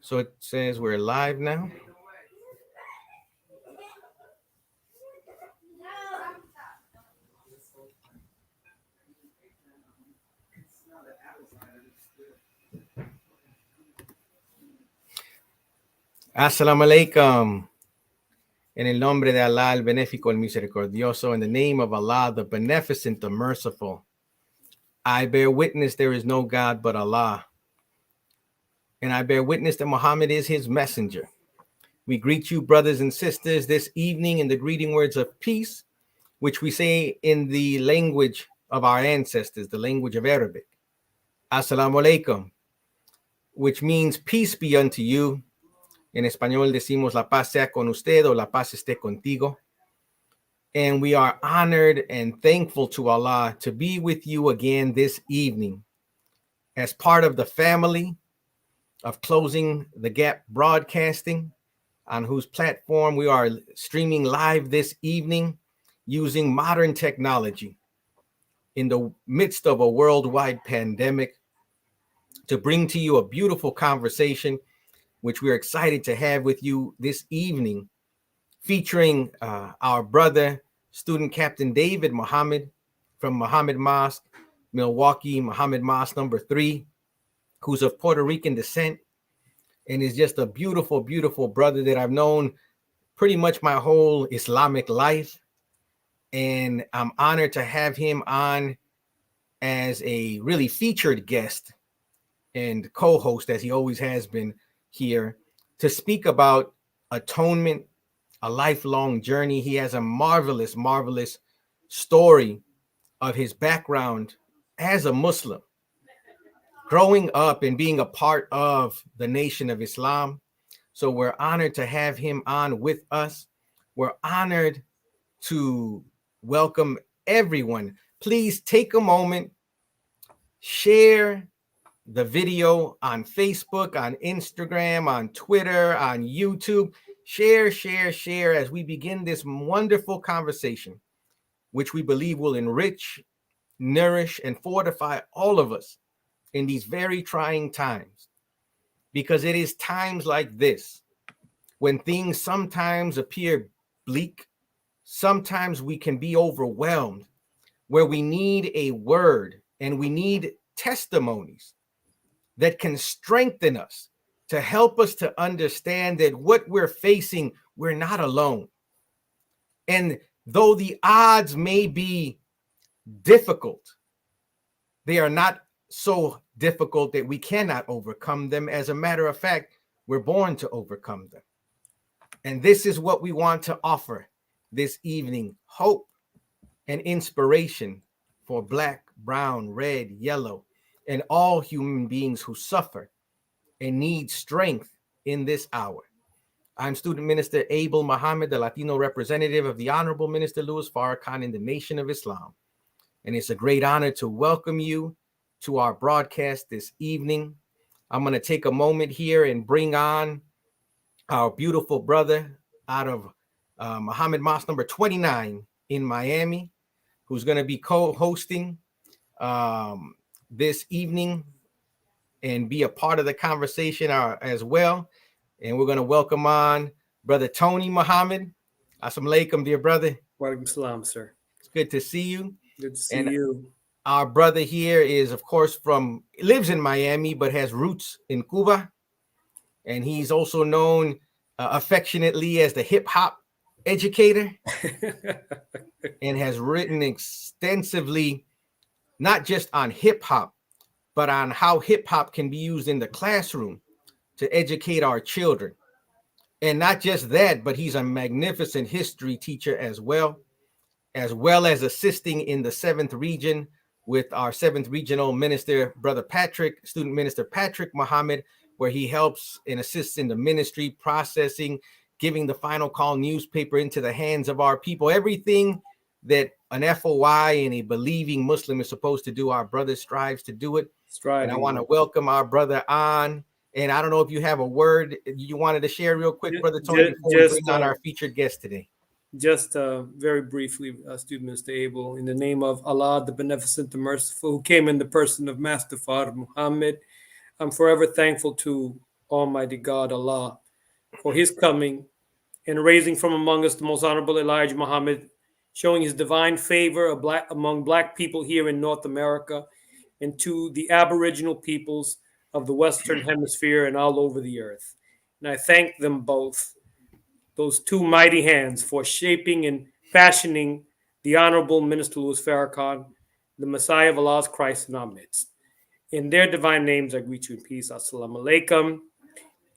So it says we're live now. Assalamu alaikum. En el nombre de Allah, el benéfico, el misericordioso, in the name of Allah, the beneficent, the merciful, I bear witness there is no God but Allah. And I bear witness that Muhammad is his messenger. We greet you, brothers and sisters, this evening in the greeting words of peace, which we say in the language of our ancestors, the language of Arabic. Assalamu alaikum, which means peace be unto you. En español decimos la paz sea con usted o la paz esté contigo. And we are honored and thankful to Allah to be with you again this evening as part of the family of Closing the Gap Broadcasting, on whose platform we are streaming live this evening using modern technology in the midst of a worldwide pandemic to bring to you a beautiful conversation, which we're excited to have with you this evening, featuring our brother, student captain David Muhammad from Muhammad Mosque, Milwaukee, Muhammad Mosque number 3, who's of Puerto Rican descent and is just a beautiful, beautiful brother that I've known pretty much my whole Islamic life. And I'm honored to have him on as a really featured guest and co-host, as he always has been here, to speak about atonement, a lifelong journey. He has a marvelous, marvelous story of his background as a Muslim, growing up and being a part of the Nation of Islam. So we're honored to have him on with us. We're honored to welcome everyone. Please take a moment, share the video on Facebook, on Instagram, on Twitter, on YouTube. Share, share, share as we begin this wonderful conversation, which we believe will enrich, nourish, and fortify all of us in these very trying times. Because it is times like this when things sometimes appear bleak, sometimes we can be overwhelmed, where we need a word and we need testimonies that can strengthen us, to help us to understand that what we're facing, we're not alone. And though the odds may be difficult, they are not so difficult that we cannot overcome them. As a matter of fact, we're born to overcome them. And this is what we want to offer this evening: hope and inspiration for Black, brown, red, yellow, and all human beings who suffer and need strength in this hour. I'm Student Minister Abel Muhammad, the Latino representative of the Honorable Minister Louis Farrakhan in the Nation of Islam. And it's a great honor to welcome you to our broadcast this evening. I'm going to take a moment here and bring on our beautiful brother out of Muhammad Mosque number 29 in Miami, who's going to be co-hosting this evening and be a part of the conversation as well. And we're going to welcome on Brother Tony Muhammad. Assalamu alaikum, dear brother. Walaikum salam, sir. It's good to see you. Good to see you. Our brother here is, of course, lives in Miami, but has roots in Cuba. And he's also known affectionately as the hip hop educator and has written extensively, not just on hip hop, but on how hip hop can be used in the classroom to educate our children. And not just that, but he's a magnificent history teacher as well as assisting in the 7th region with our 7th regional minister, Brother Patrick, student minister Patrick Muhammad, where he helps and assists in the ministry, processing, giving the Final Call newspaper into the hands of our people. Everything that an FOI and a believing Muslim is supposed to do, our brother strives to do it. And I want to welcome our brother on. And I don't know if you have a word you wanted to share real quick, Brother Tony, before we bring on our featured guest today. Just very briefly, Student Mr. Abel, in the name of Allah, the Beneficent, the Merciful, who came in the person of Master Fard Muhammad, I'm forever thankful to Almighty God, Allah, for his coming and raising from among us the most honorable Elijah Muhammad, showing his divine favor among black people here in North America and to the Aboriginal peoples of the Western Hemisphere and all over the earth. And I thank them both, those two mighty hands, for shaping and fashioning the Honorable Minister Louis Farrakhan, the Messiah of Allah's Christ in our midst. In their divine names, I greet you in peace. Assalamu alaikum.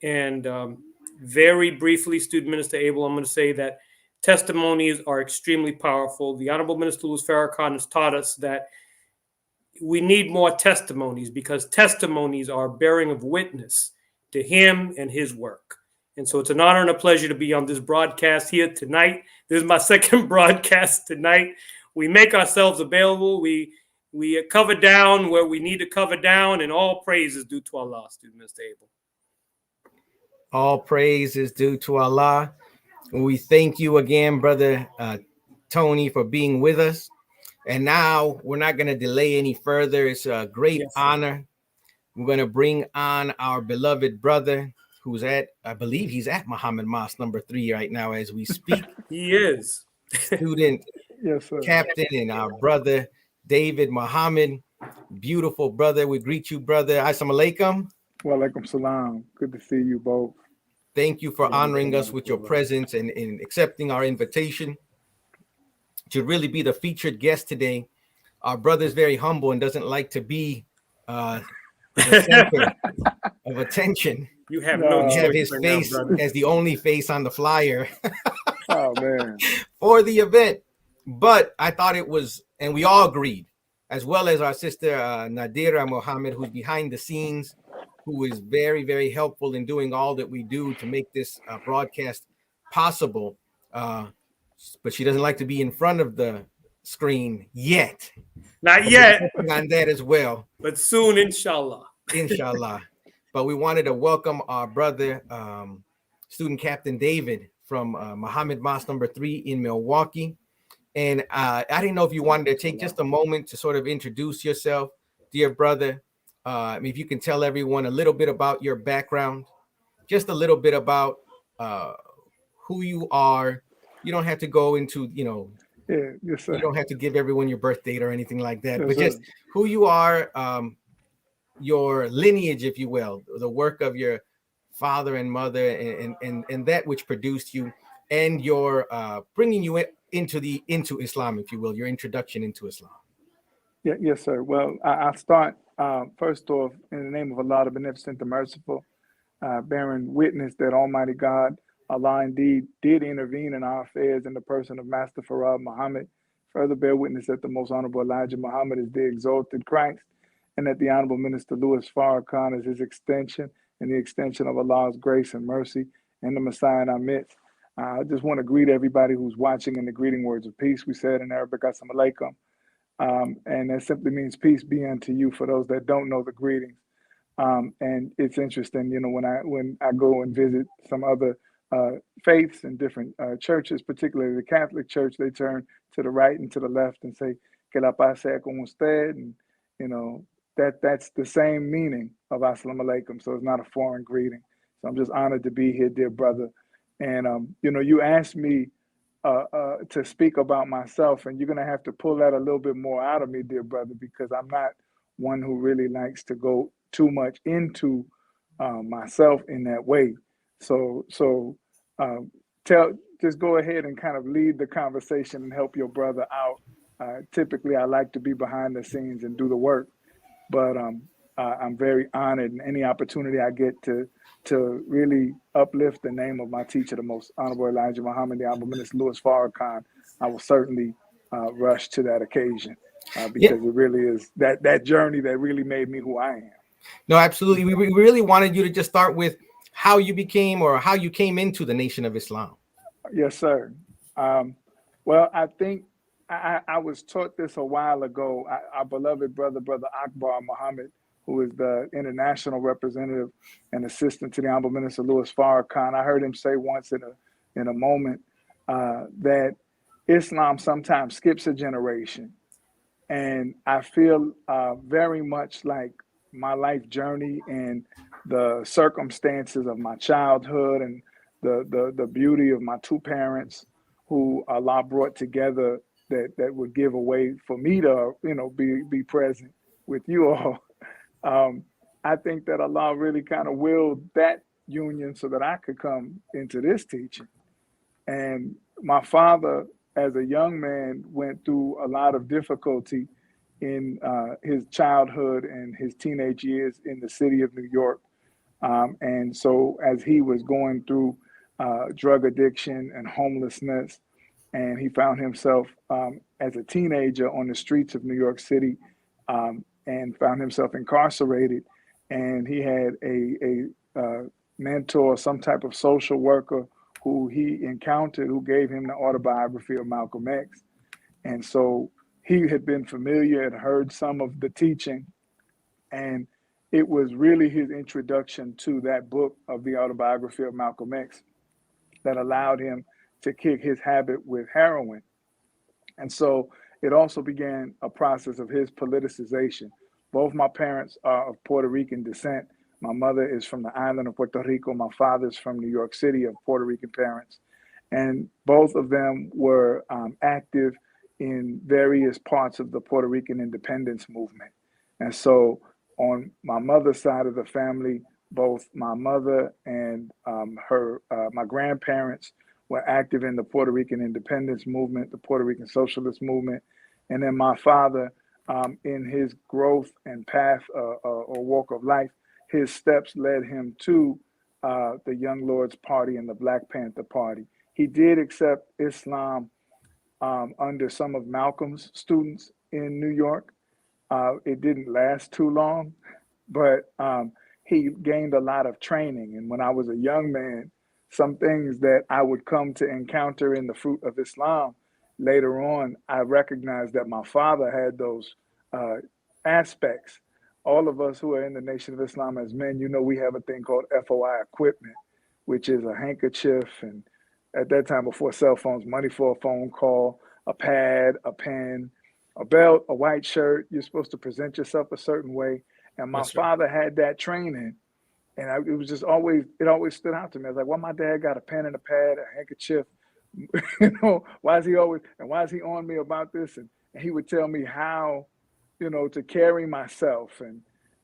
And very briefly, Student Minister Abel, I'm going to say that testimonies are extremely powerful. The Honorable Minister Louis Farrakhan has taught us that we need more testimonies because testimonies are bearing of witness to him and his work. And so it's an honor and a pleasure to be on this broadcast here tonight. This is my second broadcast tonight. We make ourselves available. We cover down where we need to cover down, and all praise is due to Allah, Student Minister Abel. All praise is due to Allah. We thank you again, Brother Tony, for being with us. And now we're not going to delay any further. It's a great honor. We're going to bring on our beloved brother who's I believe he's at Muhammad Mosque number 3 right now as we speak. He is. Student captain and our brother, David Muhammad. Beautiful brother. We greet you, brother. Assalamu alaikum. Wa alaikum salam. Good to see you both. Thank you for honoring us with your presence and accepting our invitation to really be the featured guest today. Our brother is very humble and doesn't like to be the center of attention. You have no choice. Have his face as the only face on the flyer. Oh man. For the event. But I thought it was, and we all agreed, as well as our sister Nadira Mohammed, who's behind the scenes, who is very, very helpful in doing all that we do to make this broadcast possible. But she doesn't like to be in front of the screen yet. Not yet. On that as well. But soon, inshallah. Inshallah. But we wanted to welcome our brother, Student Captain David from Muhammad Mosque number 3 in Milwaukee. And I didn't know if you wanted to take just a moment to sort of introduce yourself, dear brother. If you can tell everyone a little bit about your background, just a little bit about who you are. You don't have to go into, yes, sir. You don't have to give everyone your birth date or anything like that, Yes, but just who you are, your lineage, if you will, the work of your father and mother and that which produced you, and your bringing you into Islam, if you will, your introduction into Islam. Yeah, yes, sir. Well, I'll start first off in the name of Allah, the Beneficent, the Merciful, bearing witness that Almighty God, Allah indeed did intervene in our affairs in the person of Master Farad Muhammad. Further bear witness that the most honorable Elijah Muhammad is the exalted Christ, and that the honorable Minister Louis Farrakhan is his extension and the extension of Allah's grace and mercy and the Messiah in our midst. I just want to greet everybody who's watching in the greeting words of peace. We said in Arabic, Assalamu alaikum. And that simply means peace be unto you for those that don't know the greetings. And it's interesting, when I go and visit some other faiths and different churches, particularly the Catholic Church, they turn to the right and to the left and say, que la paz sea con usted. And, that's the same meaning of Assalamu alaikum. So it's not a foreign greeting. So I'm just honored to be here, dear brother. And, you asked me to speak about myself, and you're going to have to pull that a little bit more out of me, dear brother, because I'm not one who really likes to go too much into myself in that way. So just go ahead and kind of lead the conversation and help your brother out. Typically, I like to be behind the scenes and do the work, but I'm very honored in any opportunity I get to really uplift the name of my teacher, the most honorable Elijah Muhammad, the honorable Minister Louis Farrakhan. I will certainly rush to that occasion because it really is that journey that really made me who I am. No, absolutely. We really wanted you to just start with how you became or how you came into the Nation of Islam. Yes, sir. Well, I think I was taught this a while ago. Our beloved brother Akbar Muhammad, who is the international representative and assistant to the Honorable Minister Louis Farrakhan, I heard him say once in a moment that Islam sometimes skips a generation. And I feel very much like my life journey and the circumstances of my childhood and the beauty of my two parents who Allah brought together that would give a way for me to, be present with you all. I think that Allah really kind of willed that union so that I could come into this teaching. And my father, as a young man, went through a lot of difficulty in his childhood and his teenage years in the city of New York. And so as he was going through drug addiction and homelessness, and he found himself as a teenager on the streets of New York City, and found himself incarcerated. And he had a mentor, some type of social worker who he encountered, who gave him the autobiography of Malcolm X. And so he had been familiar and heard some of the teaching. And it was really his introduction to that book of the autobiography of Malcolm X that allowed him to kick his habit with heroin. And so it also began a process of his politicization. Both my parents are of Puerto Rican descent. My mother is from the island of Puerto Rico. My father's from New York City, of Puerto Rican parents. And both of them were active in various parts of the Puerto Rican independence movement. And so on my mother's side of the family, both my mother and my grandparents were active in the Puerto Rican independence movement, the Puerto Rican socialist movement. And then my father, in his growth and path or walk of life, his steps led him to the Young Lords Party and the Black Panther Party. He did accept Islam under some of Malcolm's students in New York. It didn't last too long, but he gained a lot of training. And when I was a young man, some things that I would come to encounter in the fruit of Islam, later on, I recognized that my father had those aspects. All of us who are in the Nation of Islam as men, we have a thing called FOI equipment, which is a handkerchief, and at that time before cell phones, money for a phone call, a pad, a pen, a belt, a white shirt. You're supposed to present yourself a certain way. And my father had that training. And it was just always stood out to me. I was like, well, my dad got a pen and a pad, a handkerchief. Why is he on me about this? And he would tell me how, to carry myself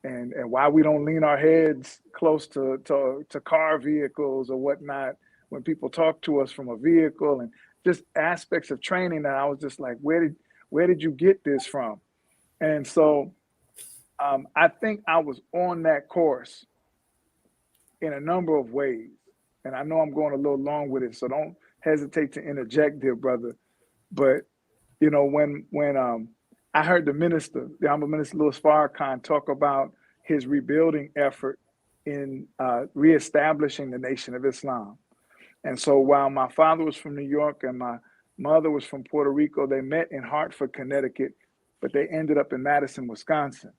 and why we don't lean our heads close to car vehicles or whatnot when people talk to us from a vehicle, and just aspects of training that I was just like, where did you get this from? And so I think I was on that course in a number of ways. And I know I'm going a little long with it, so don't hesitate to interject, dear brother. But, when I heard the Honorable Minister Louis Farrakhan, talk about his rebuilding effort in reestablishing the Nation of Islam. And so while my father was from New York and my mother was from Puerto Rico, they met in Hartford, Connecticut, but they ended up in Madison, Wisconsin.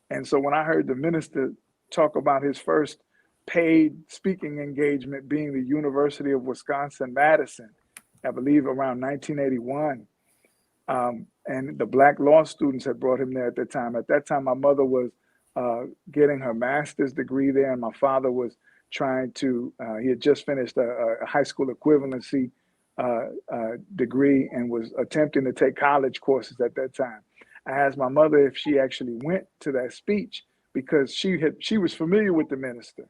And so when I heard the minister talk about his first paid speaking engagement being the University of Wisconsin-Madison, I believe around 1981, and the Black law students had brought him there at that time. At that time, my mother was getting her master's degree there, and my father was trying to, he had just finished a high school equivalency degree and was attempting to take college courses at that time. I asked my mother if she actually went to that speech because she was familiar with the minister.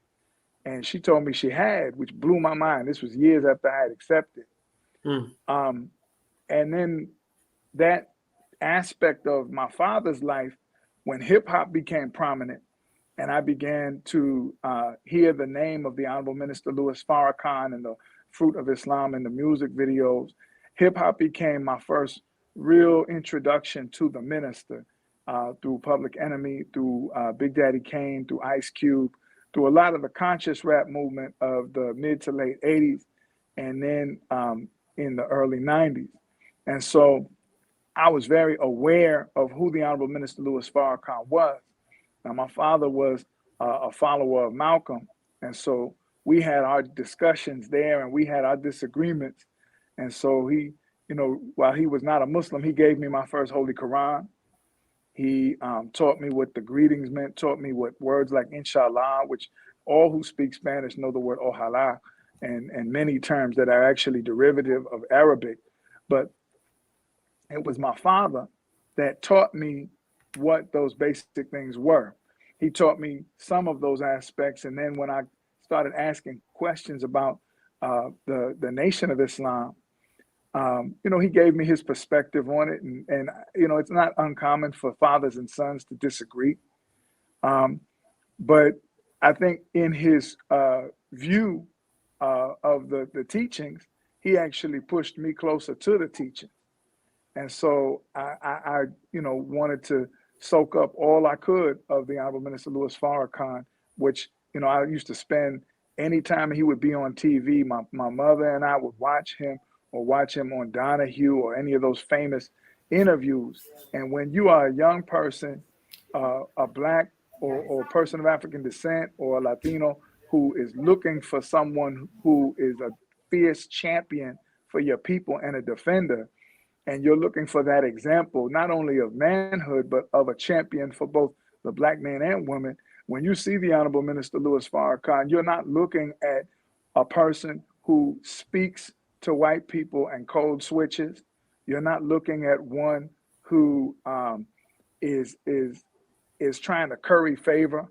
And she told me she had, which blew my mind. This was years after I had accepted. And then that aspect of my father's life, when hip hop became prominent, and I began to hear the name of the Honorable Minister Louis Farrakhan and the Fruit of Islam in the music videos, hip hop became my first real introduction to the minister through Public Enemy, through Big Daddy Kane, through Ice Cube, through a lot of the conscious rap movement of the mid to late 80s, and then in the early 90s. And so I was very aware of who the Honorable Minister Louis Farrakhan was. Now, my father was a follower of Malcolm, and so we had our discussions there and we had our disagreements. And so he, while he was not a Muslim, he gave me my first Holy Quran. He taught me what the greetings meant, taught me what words like inshallah, which all who speak Spanish know the word ojalá, and many terms that are actually derivative of Arabic. But it was my father that taught me what those basic things were. He taught me some of those aspects. And then when I started asking questions about the Nation of Islam, he gave me his perspective on it. And it's not uncommon for fathers and sons to disagree. But I think in his view of the teachings, he actually pushed me closer to the teaching. And so I wanted to soak up all I could of the Honorable Minister Louis Farrakhan, which, I used to spend any time he would be on TV, my mother and I would watch him or watch him on Donahue or any of those famous interviews. And when you are a young person, a Black or a person of African descent or a Latino who is looking for someone who is a fierce champion for your people and a defender, and you're looking for that example, not only of manhood, but of a champion for both the Black man and woman, when you see the Honorable Minister Louis Farrakhan, you're not looking at a person who speaks to white people and code switches. You're not looking at one who is trying to curry favor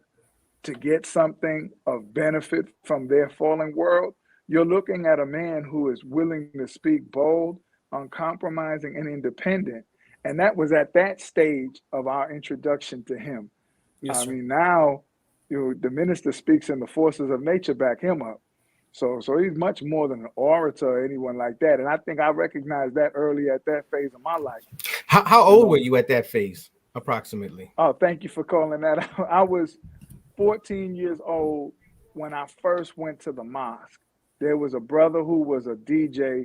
to get something of benefit from their fallen world. You're looking at a man who is willing to speak bold, uncompromising, and independent. And that was at that stage of our introduction to him. Yes, sir. I mean, now, the minister speaks and the forces of nature back him up. So he's much more than an orator or anyone like that. And I think I recognized that early at that phase of my life. How old were you at that phase, approximately? Oh, thank you for calling that out. I was 14 years old when I first went to the mosque. There was a brother who was a DJ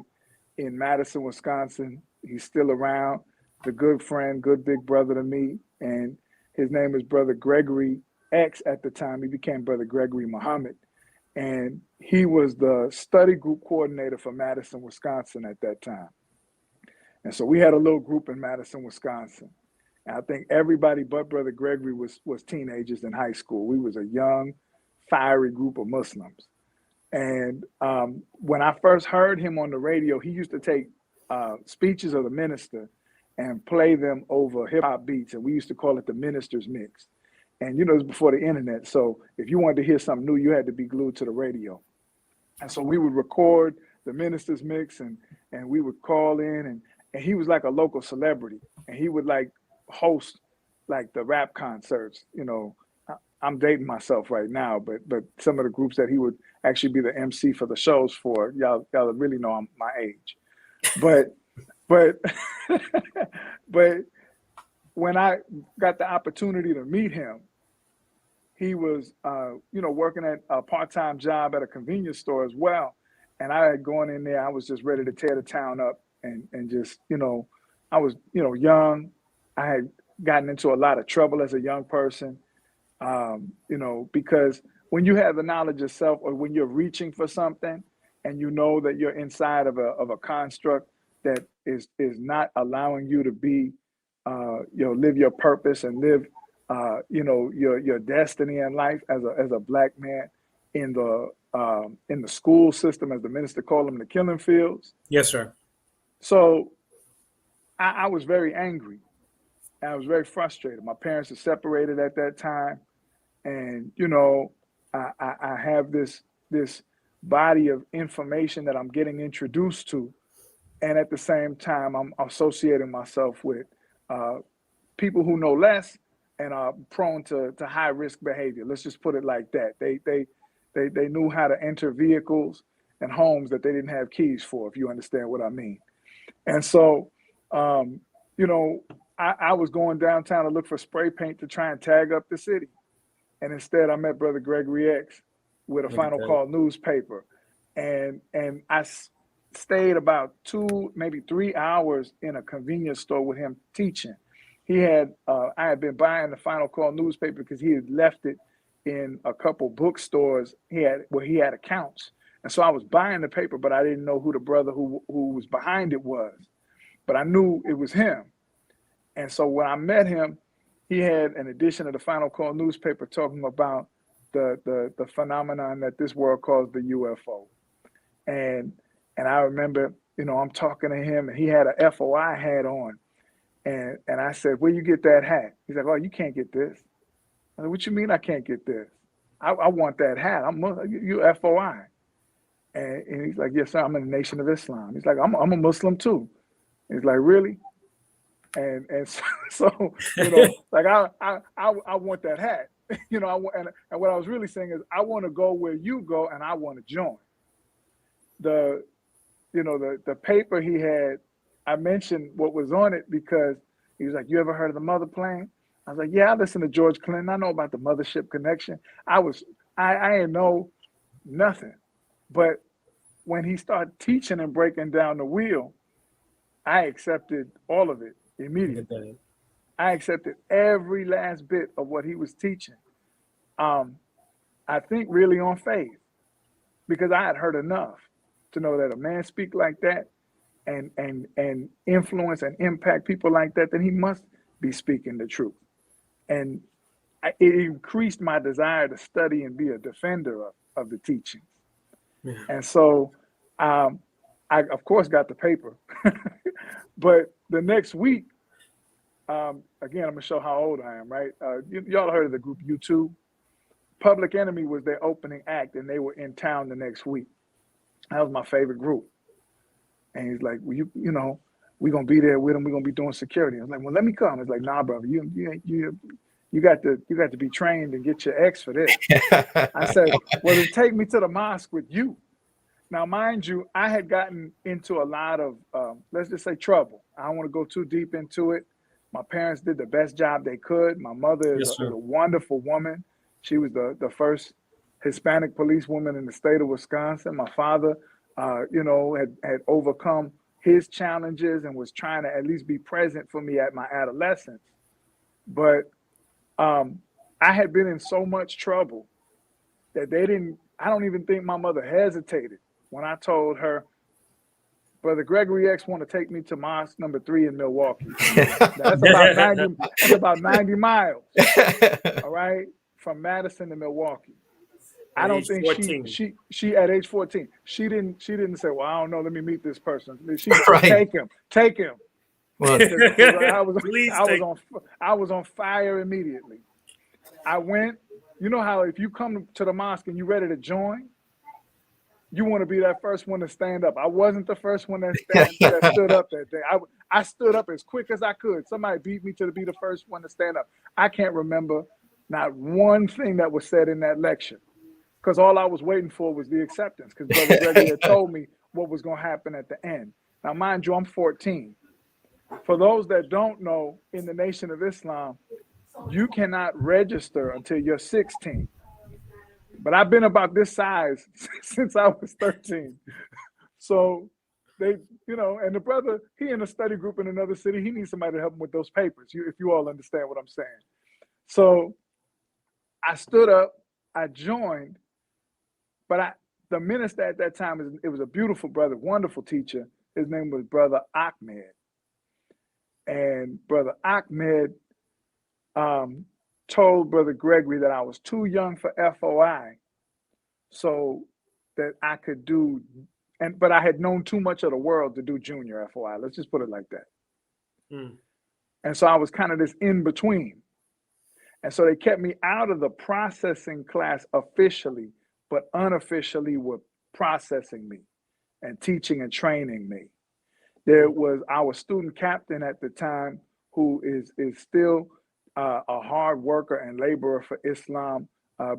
in Madison, Wisconsin. He's still around. The good friend, good big brother to me. And his name is Brother Gregory X at the time. He became Brother Gregory Muhammad. And he was the study group coordinator for Madison, Wisconsin at that time. And so we had a little group in Madison, Wisconsin. And I think everybody but Brother Gregory was teenagers in high school. We was a young, fiery group of Muslims. And when I first heard him on the radio, he used to take speeches of the minister and play them over hip hop beats. And we used to call it the minister's mix. And, it was before the internet. So if you wanted to hear something new, you had to be glued to the radio. And so we would record the minister's mix and we would call in and he was like a local celebrity. And he would host the rap concerts. I'm dating myself right now, but some of the groups that he would actually be the MC for the shows for, y'all really know I'm my age. But when I got the opportunity to meet him, he was working at a part-time job at a convenience store as well. And I had gone in there, I was just ready to tear the town up and just, I was, young. I had gotten into a lot of trouble as a young person. Because when you have the knowledge of self or when you're reaching for something and you know that you're inside of a construct that is not allowing you to be, live your purpose and live, your destiny in life as a Black man in the school system, as the minister called them, the killing fields. Yes, sir. So I was very angry. I was very frustrated. My parents were separated at that time. And, I have this body of information that I'm getting introduced to. And at the same time, I'm associating myself with people who know less and are prone to high risk behavior. Let's just put it like that. They knew how to enter vehicles and homes that they didn't have keys for, if you understand what I mean. And so, I was going downtown to look for spray paint to try and tag up the city. And instead I met Brother Gregory X with a Final Call newspaper. And I stayed about 2, maybe 3 hours in a convenience store with him teaching. I had been buying the Final Call newspaper because he had left it in a couple bookstores where he had accounts. And so I was buying the paper, but I didn't know who the brother who was behind it was. But I knew it was him. And so when I met him, he had an edition of the Final Call newspaper talking about the phenomenon that this world calls the UFO. And I remember, I'm talking to him, and he had a FOI hat on. And I said, "Where you get that hat?" He's like, "Oh, you can't get this." I said, "What you mean I can't get this? I want that hat. You FOI." And he's like, "Yes, sir, I'm in the Nation of Islam." He's like, I'm a Muslim too." He's like, "Really?" And so like I want that hat. And what I was really saying is I want to go where you go, and I want to join. The paper he had, I mentioned what was on it because he was like, "You ever heard of the mother plane?" I was like, "Yeah, I listened to George Clinton. I know about the mothership connection." I didn't know nothing. But when he started teaching and breaking down the wheel, I accepted all of it immediately. I accepted every last bit of what he was teaching. I think really on faith, because I had heard enough to know that a man speak like that and influence and impact people like that, then he must be speaking the truth. And it increased my desire to study and be a defender of the teachings. Yeah. And so I, of course, got the paper. But the next week, again, I'm going to show how old I am, right? Y'all heard of the group U2? Public Enemy was their opening act, and they were in town the next week. That was my favorite group. And he's like, "Well, we're going to be there with them. We're going to be doing security." I was like, "Well, let me come." It's like, "Nah, brother, you got to be trained and get your X for this." I said, "Well, then take me to the mosque with you." Now, mind you, I had gotten into a lot of, let's just say, trouble. I don't want to go too deep into it. My parents did the best job they could. My mother is a wonderful woman. She was the first Hispanic policewoman in the state of Wisconsin. My father, had overcome his challenges and was trying to at least be present for me at my adolescence. But I had been in so much trouble that I don't even think my mother hesitated when I told her, "Brother Gregory X want to take me to mosque number 3 in Milwaukee." That's about 90 miles. All right. From Madison to Milwaukee. I don't think 14. she at age 14, she didn't say, "Well, I don't know, let me meet this person." She said, take him. Well, I was on fire immediately. I went. You know how if you come to the mosque and you're ready to join, you want to be that first one to stand up. I wasn't the first one that stood up that day. I stood up as quick as I could. Somebody beat me to be the first one to stand up. I can't remember not one thing that was said in that lecture, because all I was waiting for was the acceptance, because Brother Gregory had told me what was going to happen at the end. Now, mind you, I'm 14. For those that don't know, in the Nation of Islam, you cannot register until you're 16. But I've been about this size since I was 13. So they, and the brother, he in a study group in another city, he needs somebody to help him with those papers, if you all understand what I'm saying. So I stood up, I joined, but the minister at that time, it was a beautiful brother, wonderful teacher. His name was Brother Ahmed. And Brother Ahmed told Brother Gregory that I was too young for FOI, so that I could do, but I had known too much of the world to do junior FOI. Let's just put it like that. And so I was kind of this in between. And so they kept me out of the processing class officially, but unofficially were processing me and teaching and training me. There was our student captain at the time, who is still a hard worker and laborer for Islam,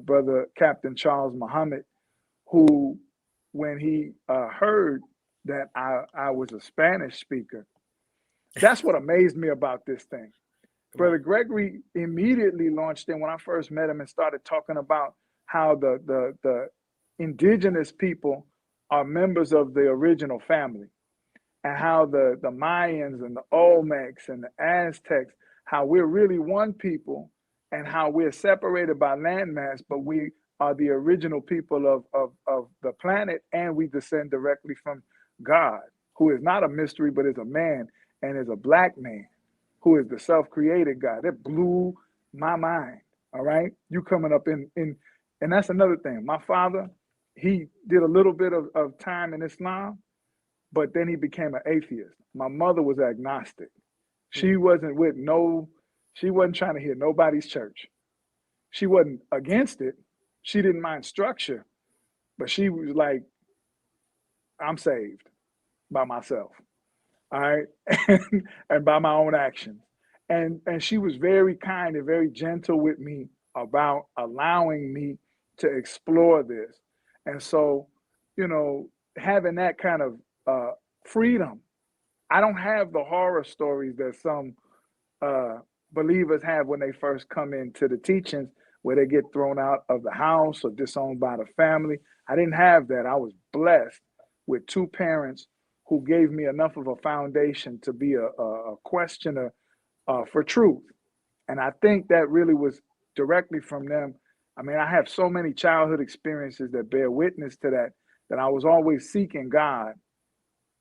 Brother Captain Charles Muhammad, who, when he heard that I was a Spanish speaker, that's what amazed me about this thing. Brother Gregory immediately launched in when I first met him and started talking about how the indigenous people are members of the original family, and how the Mayans and the Olmecs and the Aztecs, how we're really one people, and how we're separated by landmass, but we are the original people of the planet, and we descend directly from God, who is not a mystery, but is a man, and is a black man, who is the self-created God. That blew my mind. All right. You coming up in and that's another thing. My father, he did a little bit of time in Islam, but then he became an atheist. My mother was agnostic. She wasn't she wasn't trying to hear nobody's church. She wasn't against it. She didn't mind structure, but she was like, I'm saved by myself. All right. And by my own actions. And she was very kind and very gentle with me about allowing me to explore this. And so, having that kind of freedom, I don't have the horror stories that some believers have when they first come into the teachings, where they get thrown out of the house or disowned by the family. I didn't have that. I was blessed with two parents who gave me enough of a foundation to be a questioner for truth. And I think that really was directly from them. I mean, I have so many childhood experiences that bear witness to that I was always seeking God.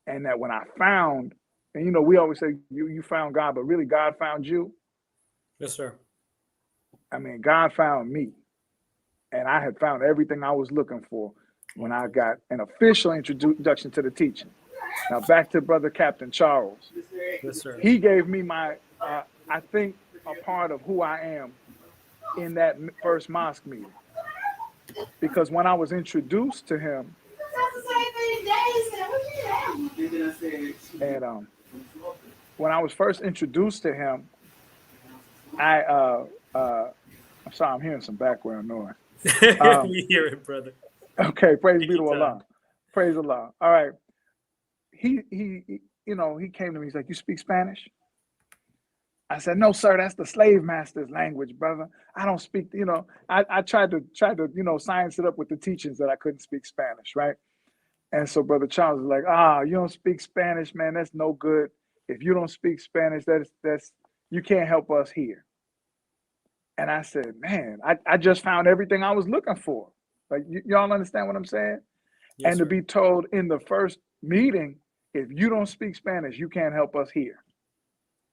And that when I found, and we always say you found God, but really God found you. Yes, sir. I mean, God found me. And I had found everything I was looking for when I got an official introduction to the teaching. Now back to Brother Captain Charles. Yes, sir. He gave me my, I think, a part of who I am in that first mosque meeting. Because when I was introduced to him, and when I was first introduced to him, I'm sorry, I'm hearing some background noise. We hear it, brother. Okay, praise be to Allah. Praise Allah. All right. He came to me. He's like, "You speak Spanish?" I said, "No, sir. That's the slave master's language, brother. I don't speak." I tried to science it up with the teachings that I couldn't speak Spanish, right? And so Brother Charles was like, "You don't speak Spanish, man. That's no good. If you don't speak Spanish, that's you can't help us here." And I said, "Man, I just found everything I was looking for." Like, y'all understand what I'm saying? Yes, and sir. to be told in the first meeting, if you don't speak Spanish, you can't help us here.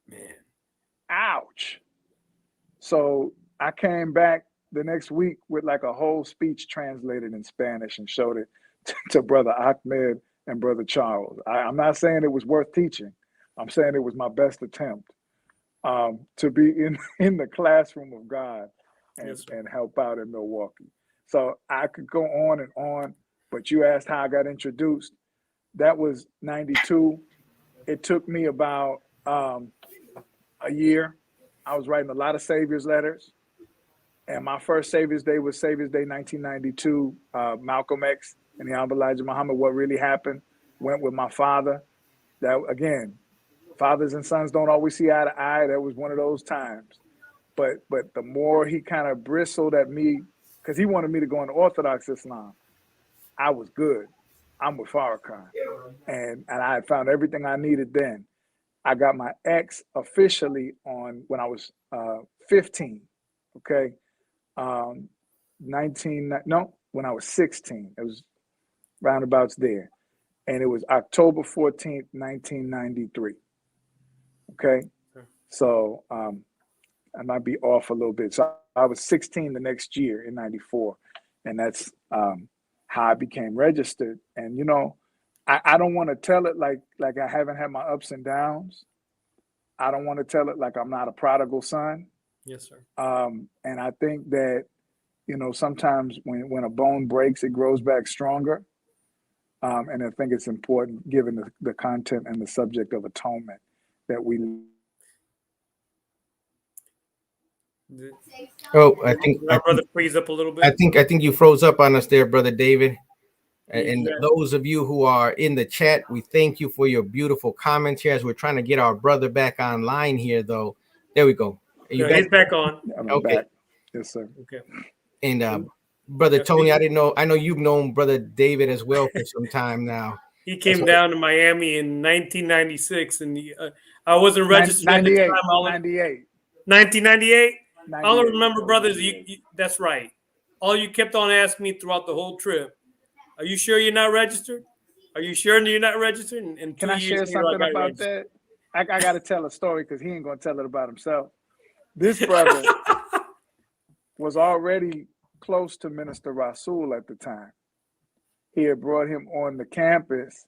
Man. Ouch. So I came back the next week with like a whole speech translated in Spanish and showed it to Brother Ahmed and Brother Charles. I'm not saying it was worth teaching. I'm saying it was my best attempt to be in the classroom of God and help out in Milwaukee. So I could go on, but you asked how I got introduced. That was 92. It took me about a year. I was writing a lot of Savior's letters. And my first Savior's Day was Savior's Day 1992. Malcolm X and the Honorable Elijah Muhammad, what really happened, went with my father. That, again, fathers and sons don't always see eye to eye. That was one of those times. But the more he kind of bristled at me, because he wanted me to go into Orthodox Islam, I was good. I'm with Farrakhan. And I had found everything I needed then. I got my X officially when I was 15, okay? When I was 16. It was roundabouts there. And it was October 14th, 1993. Okay? So I might be off a little bit. So I was 16 the next year in 94. And that's how I became registered. And, I don't want to tell it like I haven't had my ups and downs. I don't want to tell it like I'm not a prodigal son. Yes, sir. And I think that, sometimes when a bone breaks, it grows back stronger. And I think it's important, given the content and the subject of atonement, that we. Oh, I think our brother freeze up a little bit. I think you froze up on us there, Brother David. And those of you who are in the chat, we thank you for your beautiful comments here as we're trying to get our brother back online here, though. There we go. He's back on. Okay. Back. Yes, sir. Okay. And Brother Tony, I know you've known Brother David as well for some time now. He came down to Miami in 1996, and I wasn't registered at the time. 98. 1998? I only remember, brothers, that's right. All you kept on asking me throughout the whole trip, are you sure you're not registered? Are you sure you're not registered? And can I share something about that? I got to tell a story because he ain't gonna tell it about himself. This brother was already close to Minister Rasul at the time. He had brought him on the campus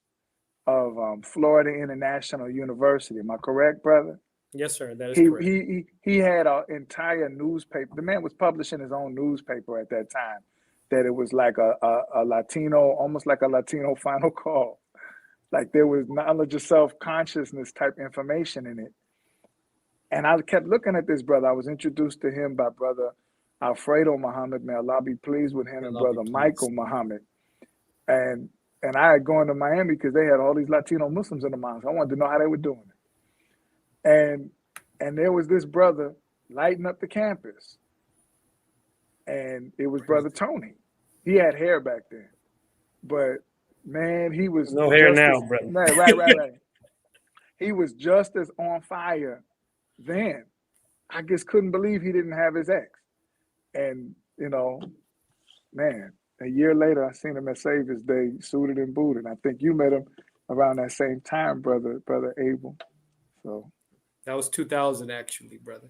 of Florida International University. Am I correct, brother? Yes, sir. That is correct. He had an entire newspaper. The man was publishing his own newspaper at that time. That it was like a Latino, almost like a Latino final call. Like there was knowledge of self-consciousness type information in it. And I kept looking at this brother. I was introduced to him by brother Alfredo Muhammad. May Allah be pleased with him, and brother Michael Muhammad. And I had gone to Miami because they had all these Latino Muslims in the mosque. I wanted to know how they were doing it. And there was this brother lighting up the campus. And it was brother Tony. He had hair back then. But man, he was no hair now, brother. Right. He was just as on fire then. I just couldn't believe he didn't have his ex. And, you know, man, a year later, I seen him at Savior's Day, suited and booted. I think you met him around that same time, brother Abel. So that was 2000, actually, brother.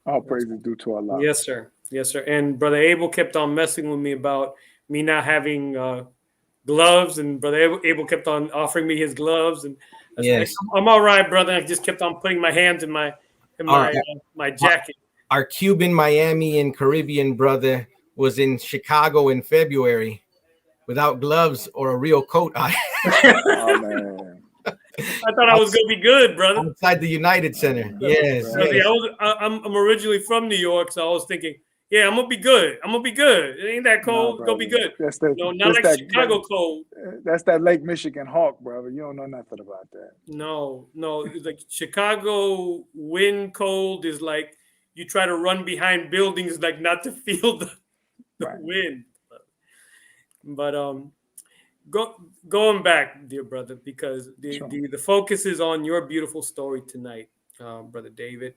All praise is due to Allah. Yes, sir. Yes, sir. And brother Abel kept on messing with me about me not having gloves, and brother Abel kept on offering me his gloves, and I was like, I'm all right, brother. I just kept on putting my hands in my jacket. Our Cuban, Miami, and Caribbean brother was in Chicago in February without gloves or a real coat on. Oh man. I thought I was gonna be good, brother. Outside the United Center. Yes. I'm originally from New York, so I was thinking, yeah, I'm gonna be good. It ain't that cold. It's gonna be good. Not like Chicago cold. That's that Lake Michigan hawk, brother. You don't know nothing about that. No. Like Chicago wind cold is like you try to run behind buildings, like not to feel the wind. But going back, dear brother, because the focus is on your beautiful story tonight, brother David.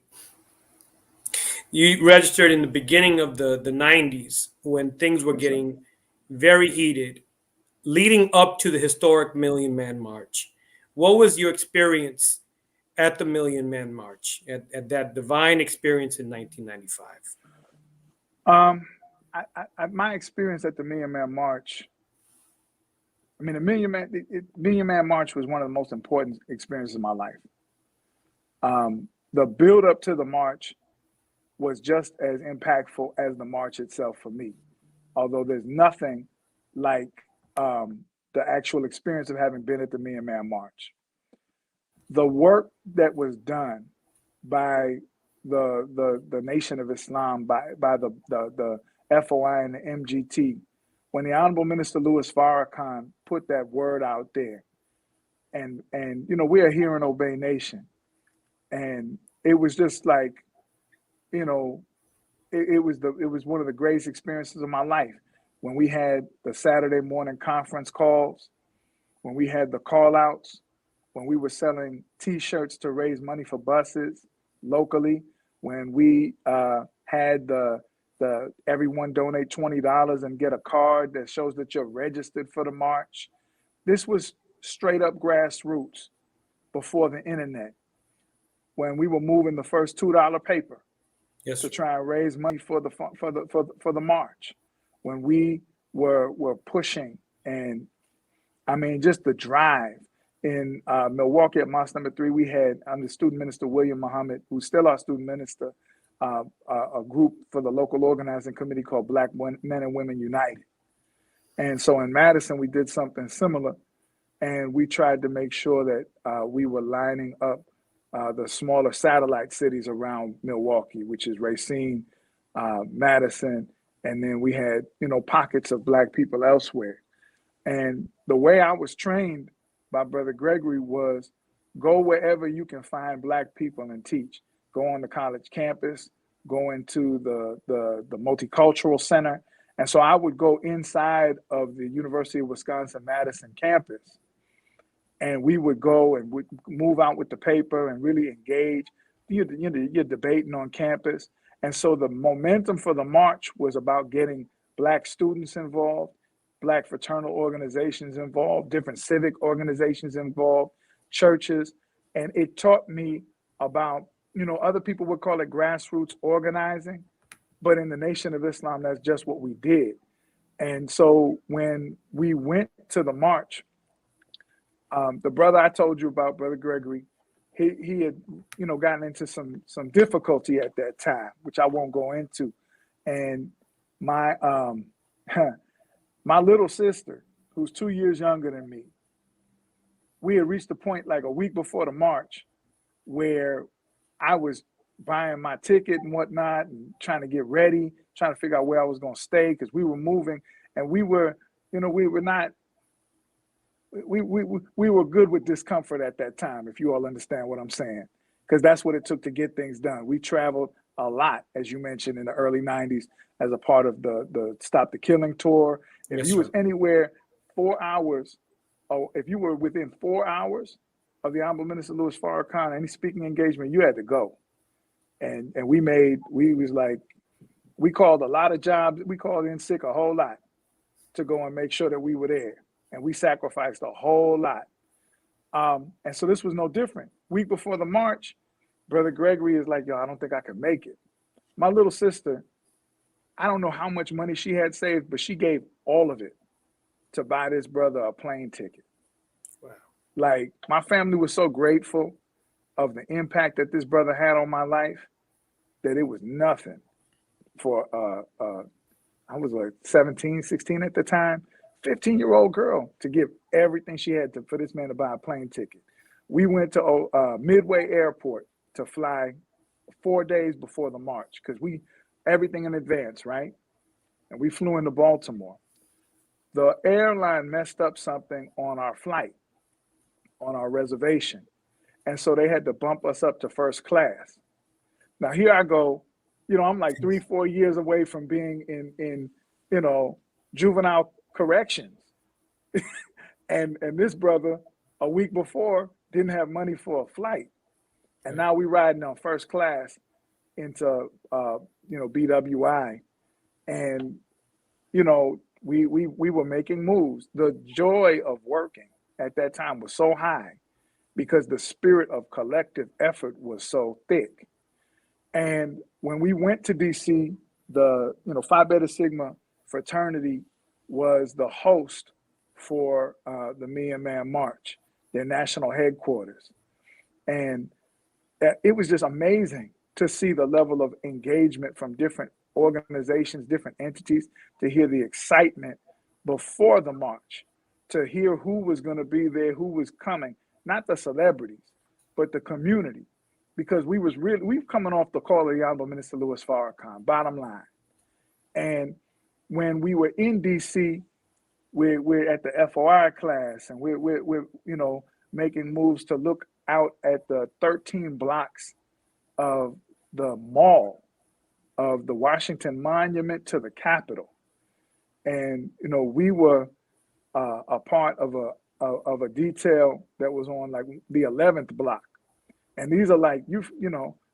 You registered in the beginning of the 90s when things were getting very heated, leading up to the historic Million Man March. What was your experience at the Million Man March, at that divine experience in 1995? My experience at the Million Man March, I mean, the Million Man March was one of the most important experiences of my life. The build up to the march was just as impactful as the march itself for me. Although there's nothing like the actual experience of having been at the Million Man March. The work that was done by the Nation of Islam, by the FOI and the MGT, when the Honorable Minister Louis Farrakhan put that word out there, and you know, we're a hear and obey nation, and it was just like, you know, it was one of the greatest experiences of my life when we had the Saturday morning conference calls, when we had the call outs, when we were selling T-shirts to raise money for buses locally, when we had the everyone donate $20 and get a card that shows that you're registered for the march. This was straight up grassroots before the internet, when we were moving the first $2 paper to try and raise money for the march, when we were pushing, and I mean, just the drive. In Milwaukee at Mosque number 3, we had under student minister William Muhammad, who's still our student minister, a group for the local organizing committee called Black Men and Women United. And so in Madison, we did something similar, and we tried to make sure that we were lining up the smaller satellite cities around Milwaukee, which is Racine, Madison, and then we had, you know, pockets of Black people elsewhere. And the way I was trained by Brother Gregory was go wherever you can find Black people and teach. Go on the college campus, go into the multicultural center. And so I would go inside of the University of Wisconsin-Madison campus, and we would go and would move out with the paper and really engage. You're debating on campus. And so the momentum for the march was about getting Black students involved, Black fraternal organizations involved, different civic organizations involved, churches. And it taught me about, other people would call it grassroots organizing, but in the Nation of Islam, that's just what we did. And so when we went to the march, the brother I told you about, Brother Gregory, he had, gotten into some difficulty at that time, which I won't go into. And my my little sister, who's 2 years younger than me, we had reached the point like a week before the march where I was buying my ticket and whatnot and trying to get ready, trying to figure out where I was going to stay because we were moving and we were good with discomfort at that time, if you all understand what I'm saying, because that's what it took to get things done. We traveled a lot, as you mentioned, in the early 90s as a part of the Stop the Killing tour. If you was anywhere 4 hours, or if you were within 4 hours of the Honorable Minister Louis Farrakhan, any speaking engagement, you had to go. And we called a lot of jobs. We called in sick a whole lot to go and make sure that we were there. And we sacrificed a whole lot. And so this was no different. Week before the march, Brother Gregory is like, yo, I don't think I can make it. My little sister, I don't know how much money she had saved, but she gave all of it to buy this brother a plane ticket. Wow. Like, my family was so grateful of the impact that this brother had on my life that it was nothing for, I was like 17, 16 at the time, 15-year-old girl to give everything she had for this man to buy a plane ticket. We went to Midway Airport to fly 4 days before the march because everything in advance, right? And we flew into Baltimore. The airline messed up something on our flight, on our reservation. And so they had to bump us up to first class. Now here I go, I'm like 3-4 years away from being in juvenile corrections. and this brother a week before didn't have money for a flight. And now we riding on first class into BWI. And we were making moves. The joy of working at that time was so high because the spirit of collective effort was so thick. And when we went to DC, the Phi Beta Sigma fraternity was the host for the Me and Man March, their national headquarters. And it was just amazing to see the level of engagement from different organizations, different entities, to hear the excitement before the march, to hear who was going to be there, who was coming, not the celebrities, but the community. Because we've coming off the call of the Honorable Minister Louis Farrakhan, bottom line. And when we were in DC, we're at the FOI class and we're making moves to look out at the 13 blocks of the mall of the Washington Monument to the Capitol. And, we were a part of a detail that was on like the 11th block. And these are like,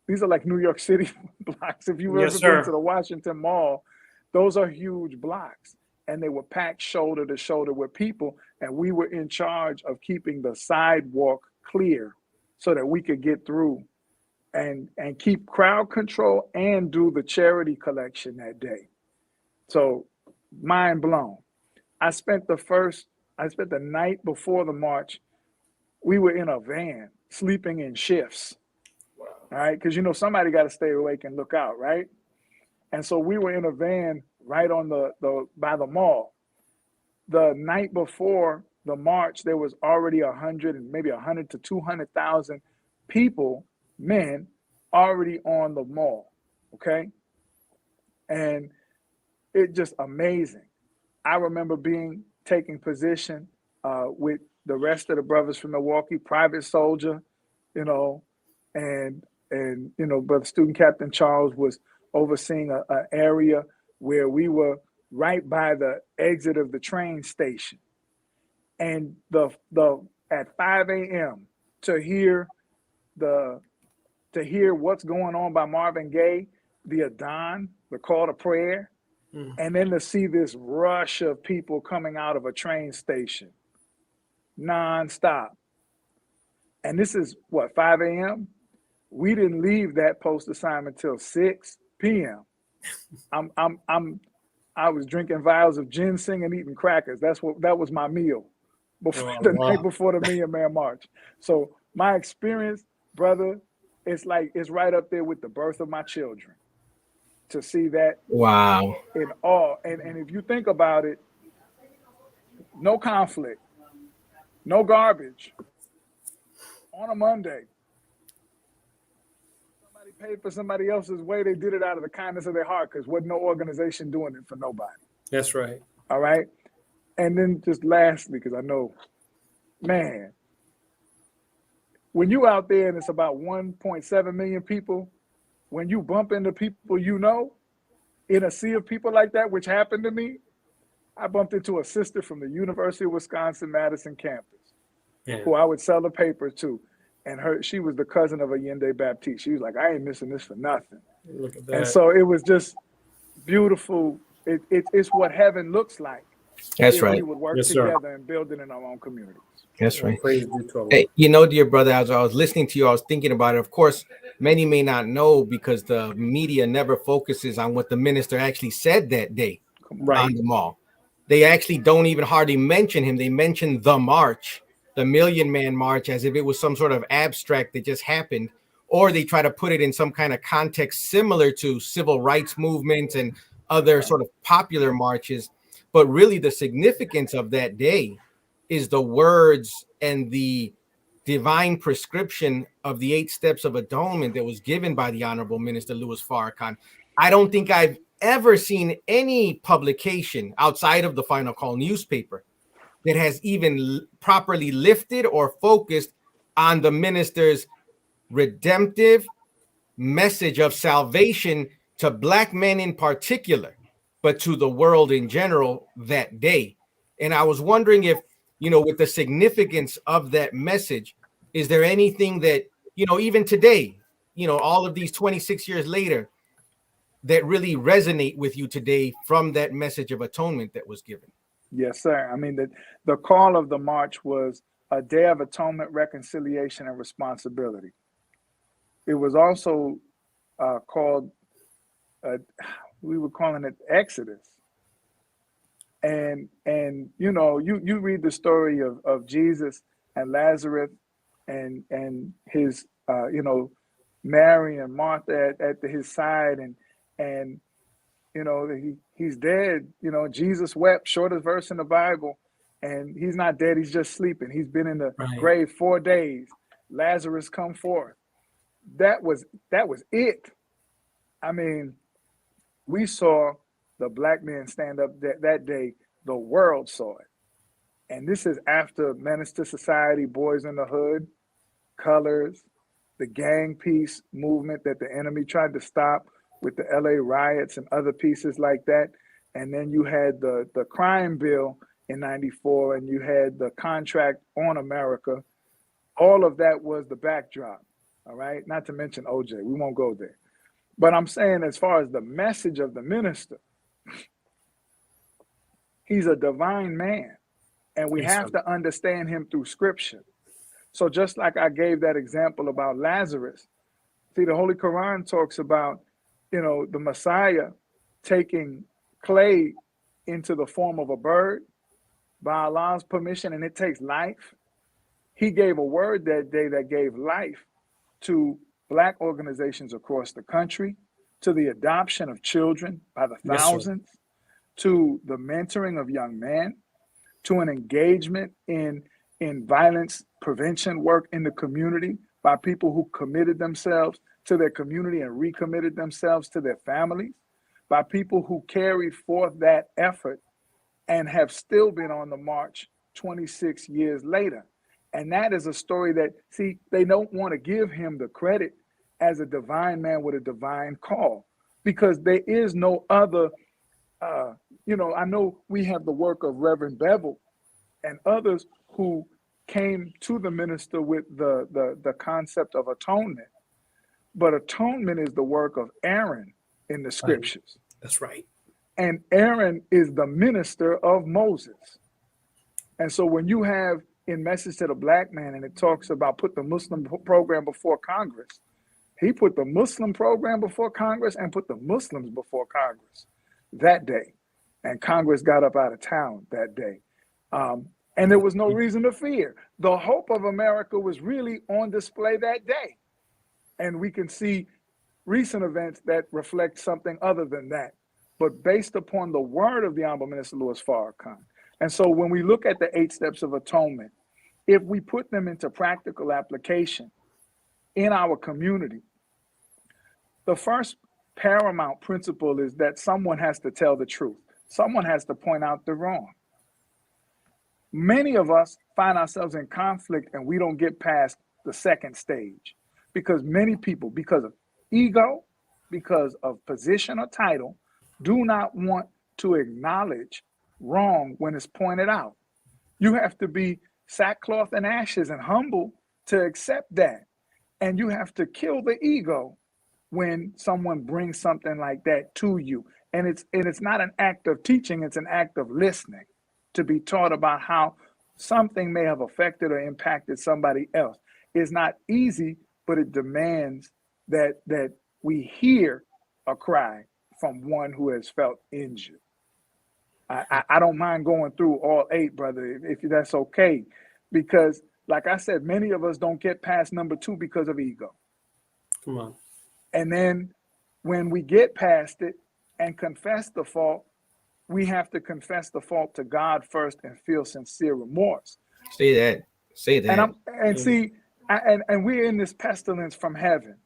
these are like New York City blocks. If you've ever been to the Washington Mall, those are huge blocks. And they were packed shoulder to shoulder with people. And we were in charge of keeping the sidewalk clear so that we could get through and keep crowd control and do the charity collection that day. So mind blown. I spent the night before the march, we were in a van sleeping in shifts. Wow. All right, because somebody got to stay awake and look out, right? And so we were in a van right on by the mall. The night before the march, there was already 100 and maybe 100 to 200,000 people, men, already on the mall. Okay, and it just amazing. I remember taking position with the rest of the brothers from Milwaukee, Private Soldier, and Brother Student Captain Charles was overseeing an area where we were right by the exit of the train station. And at 5 a.m. to hear what's going on by Marvin Gaye, the Adhan, the call to prayer, and then to see this rush of people coming out of a train station nonstop. And this is what, 5 a.m.? We didn't leave that post assignment till 6 p.m. I was drinking vials of ginseng and eating crackers. That was my meal before the night before the Million Man March. So my experience, brother, it's right up there with the birth of my children. To see that Wow. in awe. And if you think about it, no conflict, no garbage. On a Monday, somebody paid for somebody else's way. They did it out of the kindness of their heart because wasn't no organization doing it for nobody. That's right. All right. And then just lastly, because I know, man, when you out there and it's about 1.7 million people, when you bump into people you know, in a sea of people like that, which happened to me, I bumped into a sister from the University of Wisconsin-Madison campus, who I would sell the papers to. And she was the cousin of Allende Baptiste. She was like, I ain't missing this for nothing. Look at that. And so it was just beautiful. It's what heaven looks like. That's if right. we would work together and build it in our own communities. That's right. Hey, you know, dear brother, as I was listening to you, I was thinking about it. Of course, many may not know because the media never focuses on what the minister actually said that day on the mall. They actually don't even hardly mention him. They mention the march, the Million Man March, as if it was some sort of abstract that just happened, or they try to put it in some kind of context similar to civil rights movements and other sort of popular marches. But really the significance of that day is the words and the divine prescription of the 8 steps of atonement that was given by the Honorable Minister Louis Farrakhan. I don't think I've ever seen any publication outside of the Final Call newspaper that has even properly lifted or focused on the minister's redemptive message of salvation to Black men in particular, but to the world in general that day. And I was wondering if, you know, with the significance of that message, is there anything that, you know, even today, you know, all of these 26 years later, that really resonate with you today from that message of atonement that was given? Yes, sir. I mean, the call of the march was a day of atonement, reconciliation, and responsibility. It was also called, we were calling it Exodus. And you know, you read the story of Jesus and Lazarus and his, you know, Mary and Martha at his side, and you know, he's dead. You know, Jesus wept, shortest verse in the Bible, and he's not dead. He's just sleeping. He's been in the grave 4 days. Lazarus come forth. That was it. I mean, we saw the Black men stand up that day. The world saw it. And this is after Menace to Society, Boys in the Hood, Colors, the gang peace movement that the enemy tried to stop with the LA riots and other pieces like that. And then you had the crime bill in 94, and you had the contract on America. All of that was the backdrop, all right? Not to mention OJ, we won't go there. But I'm saying as far as the message of the minister, he's a divine man, and we have to understand him through scripture. So just like I gave that example about Lazarus, see, the Holy Quran talks about, you know, the Messiah taking clay into the form of a bird by Allah's permission, and it takes life. He gave a word that day that gave life to Black organizations across the country, to the adoption of children by the thousands, to the mentoring of young men, to an engagement in violence prevention work in the community by people who committed themselves to their community and recommitted themselves to their families, by people who carried forth that effort and have still been on the march 26 years later. And that is a story that, see, they don't want to give him the credit as a divine man with a divine call, because there is no other, you know, I know we have the work of Reverend Bevel and others who came to the minister with the concept of atonement. But atonement is the work of Aaron in the scriptures. That's right. And Aaron is the minister of Moses. And so when you have in Message to the Black Man, and it talks about put the Muslim program before Congress. He put the Muslim program before Congress and put the Muslims before Congress that day. And Congress got up out of town that day. And there was no reason to fear. The hope of America was really on display that day. And we can see recent events that reflect something other than that, but based upon the word of the Honorable Minister Louis Farrakhan. And so when we look at the 8 steps of atonement, if we put them into practical application in our community, the first paramount principle is that someone has to tell the truth. Someone has to point out the wrong. Many of us find ourselves in conflict and we don't get past the second stage because many people, because of ego, because of position or title, do not want to acknowledge wrong when it's pointed out. You have to be sackcloth and ashes and humble to accept that. And you have to kill the ego when someone brings something like that to you. And it's not an act of teaching, it's an act of listening, to be taught about how something may have affected or impacted somebody else. It's not easy, but it demands that we hear a cry from one who has felt injured. I don't mind going through all 8, brother, if that's okay, because like I said, many of us don't get past number 2 because of ego. Come on. And then when we get past it and confess the fault, we have to confess the fault to God first and feel sincere remorse. Say that. Say that. And we're in this pestilence from heaven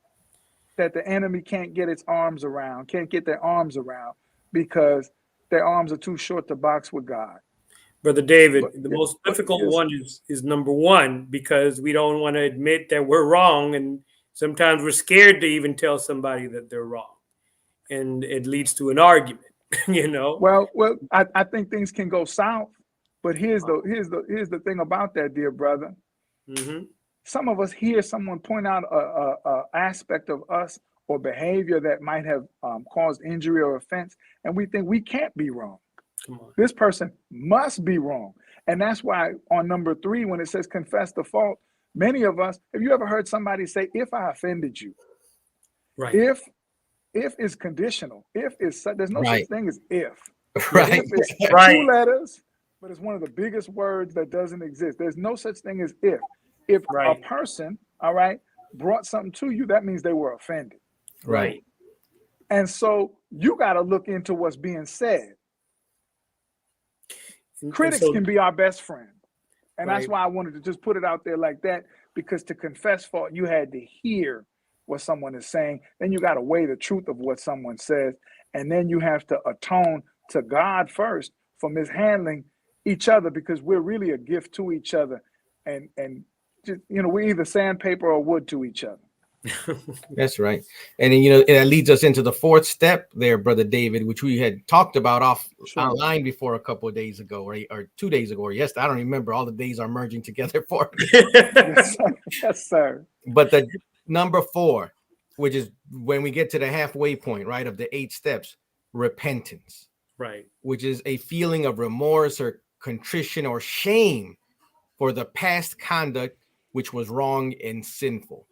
that the enemy can't get their arms around because their arms are too short to box with God. Brother David, the most difficult one is number 1, because we don't want to admit that we're wrong. And sometimes we're scared to even tell somebody that they're wrong. And it leads to an argument, you know? Well, I think things can go south, but here's the thing about that, dear brother. Mm-hmm. Some of us hear someone point out a aspect of us or behavior that might have caused injury or offense, and we think we can't be wrong. Come on. This person must be wrong. And that's why on number 3, when it says confess the fault, many of us, have you ever heard somebody say, if I offended you? Right. If is conditional. There's no such thing as if. Right. If is 2 letters, but it's one of the biggest words that doesn't exist. There's no such thing as if. If a person, all right, brought something to you, that means they were offended. Right. And so you got to look into what's being said. Critics can be our best friend. And that's why I wanted to just put it out there like that, because to confess fault, you had to hear what someone is saying. Then you got to weigh the truth of what someone says. And then you have to atone to God first for mishandling each other, because we're really a gift to each other. And just, we're either sandpaper or wood to each other. That's right. And then, that leads us into the 4th step there, Brother David, which we had talked about online before a couple of days ago, or 2 days ago, or yesterday. I don't remember. All the days are merging together for me. Yes, sir. But the number 4, which is when we get to the halfway point, right, of the 8 steps, repentance. Right. Which is a feeling of remorse or contrition or shame for the past conduct which was wrong and sinful.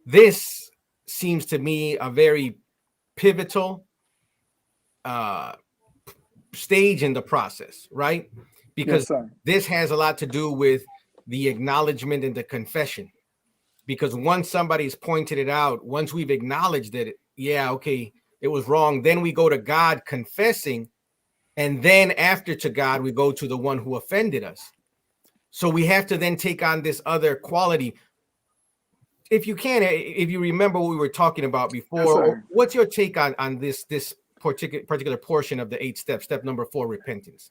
This seems to me a very pivotal stage in the process, right? Because this has a lot to do with the acknowledgement and the confession. Because once somebody's pointed it out, once we've acknowledged it, it was wrong, then we go to God confessing, and then after to God, we go to the one who offended us. So we have to then take on this other quality. If you remember what we were talking about before, what's your take on this particular portion of the 8 steps? Step number 4, repentance.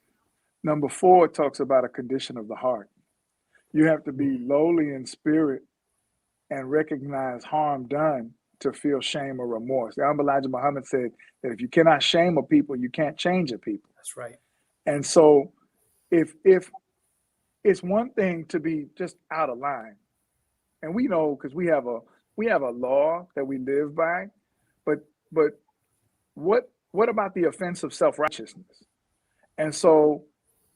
Number 4 talks about a condition of the heart. You have to be lowly in spirit and recognize harm done to feel shame or remorse. The Honorable Elijah Muhammad said that if you cannot shame a people, you can't change a people. That's right. And so if it's one thing to be just out of line, and we know because we have a law that we live by, but what about the offense of self-righteousness? And so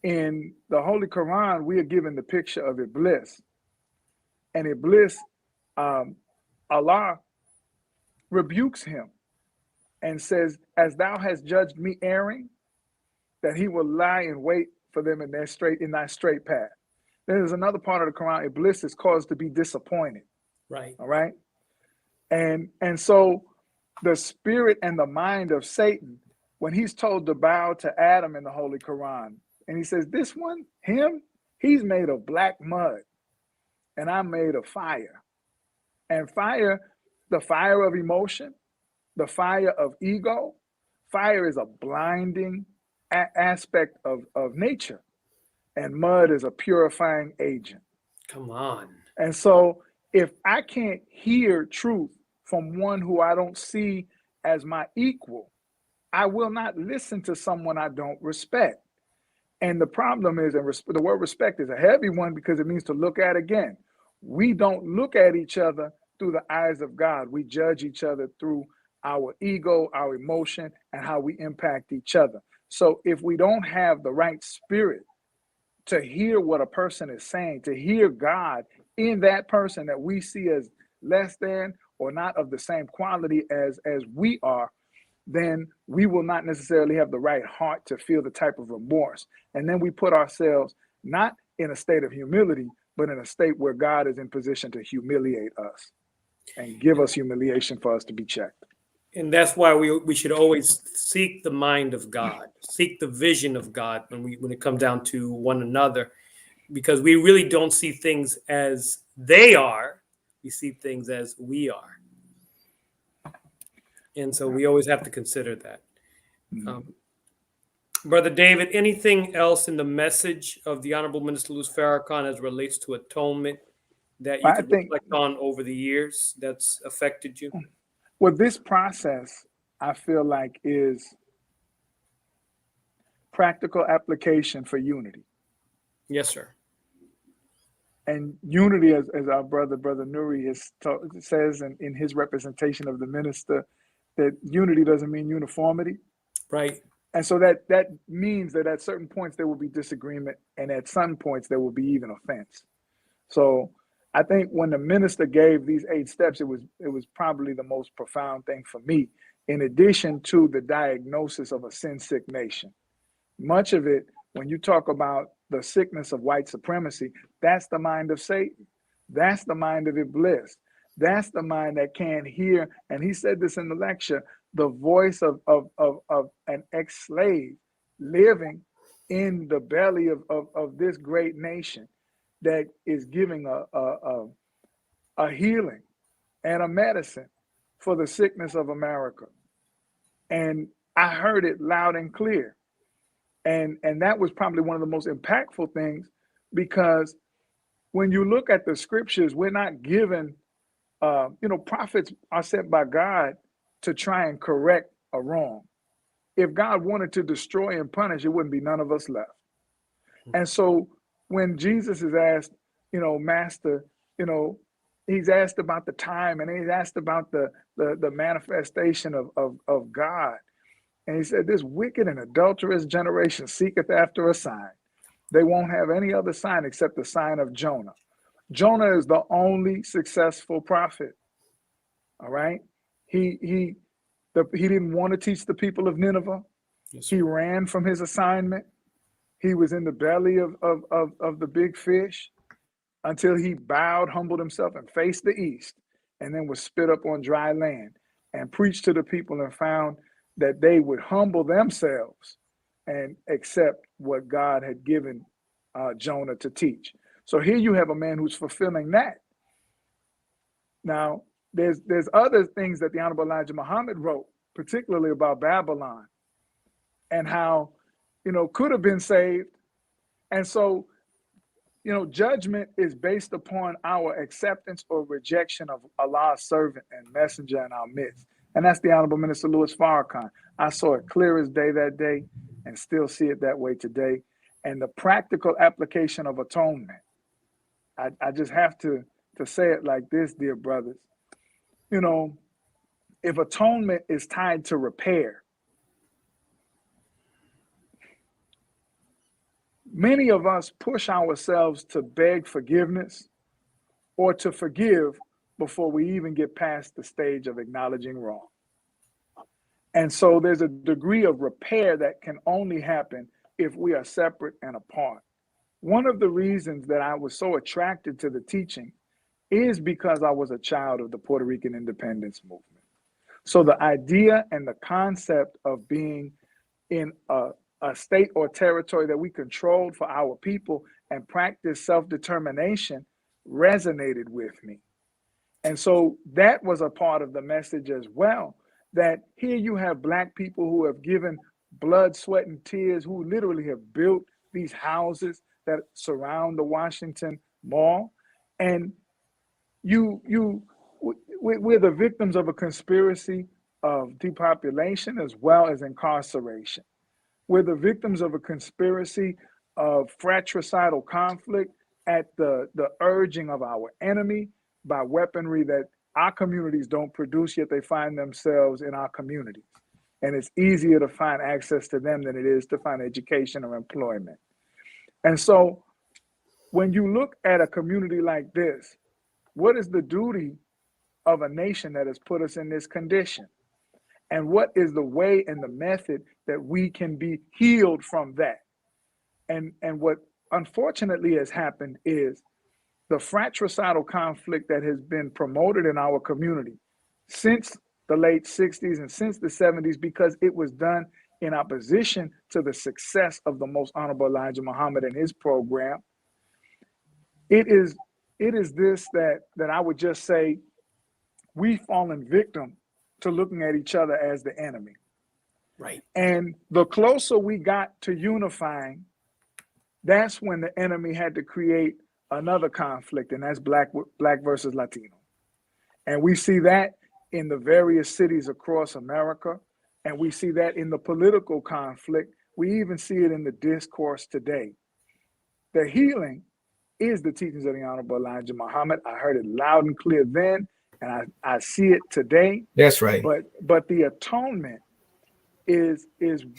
in the Holy Quran, we are given the picture of Iblis. And Iblis, Allah rebukes him and says, as thou hast judged me erring, that he will lie in wait for them in thy straight path. Then there's another part of the Quran, Iblis is caused to be disappointed. Right. All right. And so the spirit and the mind of Satan, when he's told to bow to Adam in the Holy Quran, and he says, this one, him, he's made of black mud, and I'm made of fire. And fire, the fire of emotion, the fire of ego, fire is a blinding aspect of nature, and mud is a purifying agent. Come on. And so if I can't hear truth from one who I don't see as my equal, I will not listen to someone I don't respect. And the problem is, and the word respect is a heavy one because it means to look at again. We don't look at each other through the eyes of God. We judge each other through our ego, our emotion, and how we impact each other. So if we don't have the right spirit to hear what a person is saying, to hear God in that person that we see as less than or not of the same quality as we are, then we will not necessarily have the right heart to feel the type of remorse. And then we put ourselves not in a state of humility, but in a state where God is in position to humiliate us and give us humiliation for us to be checked. And that's why we should always seek the mind of God, seek the vision of God when it comes down to one another, because we really don't see things as they are. We see things as we are. And so we always have to consider that. Brother David, anything else in the message of the Honorable Minister Louis Farrakhan as relates to atonement that you could reflect on over the years that's affected you? Well, this process, I feel like, is practical application for unity. Yes, sir. And unity, as our brother Nuri says in his representation of the minister, that unity doesn't mean uniformity. Right. And so that means that at certain points there will be disagreement, and at some points there will be even offense. So I think when the minister gave these 8 steps, it was probably the most profound thing for me, in addition to the diagnosis of a sin-sick nation. Much of it, when you talk about the sickness of white supremacy, that's the mind of Satan. That's the mind of Iblis. That's the mind that can't hear, and he said this in the lecture, the voice of an ex-slave living in the belly of this great nation that is giving a healing and a medicine for the sickness of America. And I heard it loud and clear. And that was probably one of the most impactful things, because when you look at the scriptures, we're not given, prophets are sent by God to try and correct a wrong. If God wanted to destroy and punish, it wouldn't be none of us left. And so when Jesus is asked, Master, he's asked about the time, and he's asked about the manifestation of God. And he said, this wicked and adulterous generation seeketh after a sign. They won't have any other sign except the sign of Jonah. Jonah is the only successful prophet. All right. He didn't want to teach the people of Nineveh. Yes, he ran from his assignment. He was in the belly of the big fish until he bowed, humbled himself, and faced the east, and then was spit up on dry land and preached to the people and found that they would humble themselves and accept what God had given Jonah to teach. So here you have a man who's fulfilling that. Now, there's other things that the Honorable Elijah Muhammad wrote, particularly about Babylon and how, could have been saved. And so, judgment is based upon our acceptance or rejection of Allah's servant and messenger in our midst. And that's the Honorable Minister Louis Farrakhan. I saw it clear as day that day and still see it that way today. And the practical application of atonement, I just have to say it like this, dear brothers. If atonement is tied to repair, Many of us push ourselves to beg forgiveness or to forgive before we even get past the stage of acknowledging wrong. And so there's a degree of repair that can only happen if we are separate and apart. One of the reasons that I was so attracted to the teaching is because I was a child of the Puerto Rican independence movement. So the idea and the concept of being in a state or territory that we controlled for our people and practice self-determination resonated with me. And so that was a part of the message as well, that here you have Black people who have given blood, sweat, and tears, who literally have built these houses that surround the Washington Mall. And we're the victims of a conspiracy of depopulation as well as incarceration. We're the victims of a conspiracy of fratricidal conflict at the urging of our enemy by weaponry that our communities don't produce, yet they find themselves in our communities. And it's easier to find access to them than it is to find education or employment. And so when you look at a community like this, what is the duty of a nation that has put us in this condition? And what is the way and the method that we can be healed from that? And what unfortunately has happened is the fratricidal conflict that has been promoted in our community since the late 60s and since the 70s, because it was done in opposition to the success of the Most Honorable Elijah Muhammad and his program. It is this that I would just say we've fallen victim to looking at each other as the enemy. Right. And the closer we got to unifying, that's when the enemy had to create another conflict, and that's black versus Latino. And we see that in the various cities across America, and we see that in the political conflict. We even see it in the discourse today. The healing is the teachings of the Honorable Elijah Muhammad. I heard it loud and clear then, and I see it today. That's right. But the atonement is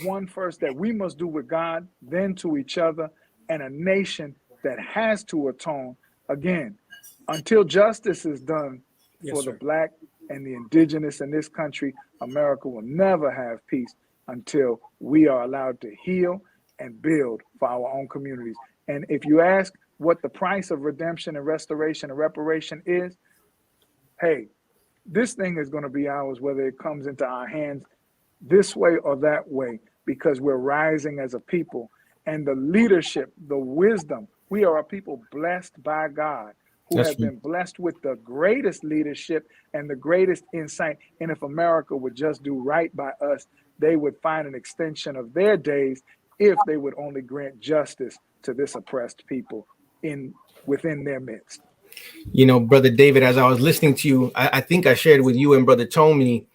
one first that we must do with God, then to each other, and a nation that has to atone again until justice is done for the Black and the indigenous in this country. America will never have peace until we are allowed to heal and build for our own communities. And if you ask what the price of redemption and restoration and reparation is, hey, this thing is going to be ours, whether it comes into our hands this way or that way, because we're rising as a people. And the leadership, the wisdom, we are a people blessed by God, who have been blessed with the greatest leadership and the greatest insight. And if America would just do right by us, they would find an extension of their days if they would only grant justice to this oppressed people within their midst. You know, Brother David, as I was listening to you, I think I shared with you and Brother Tony,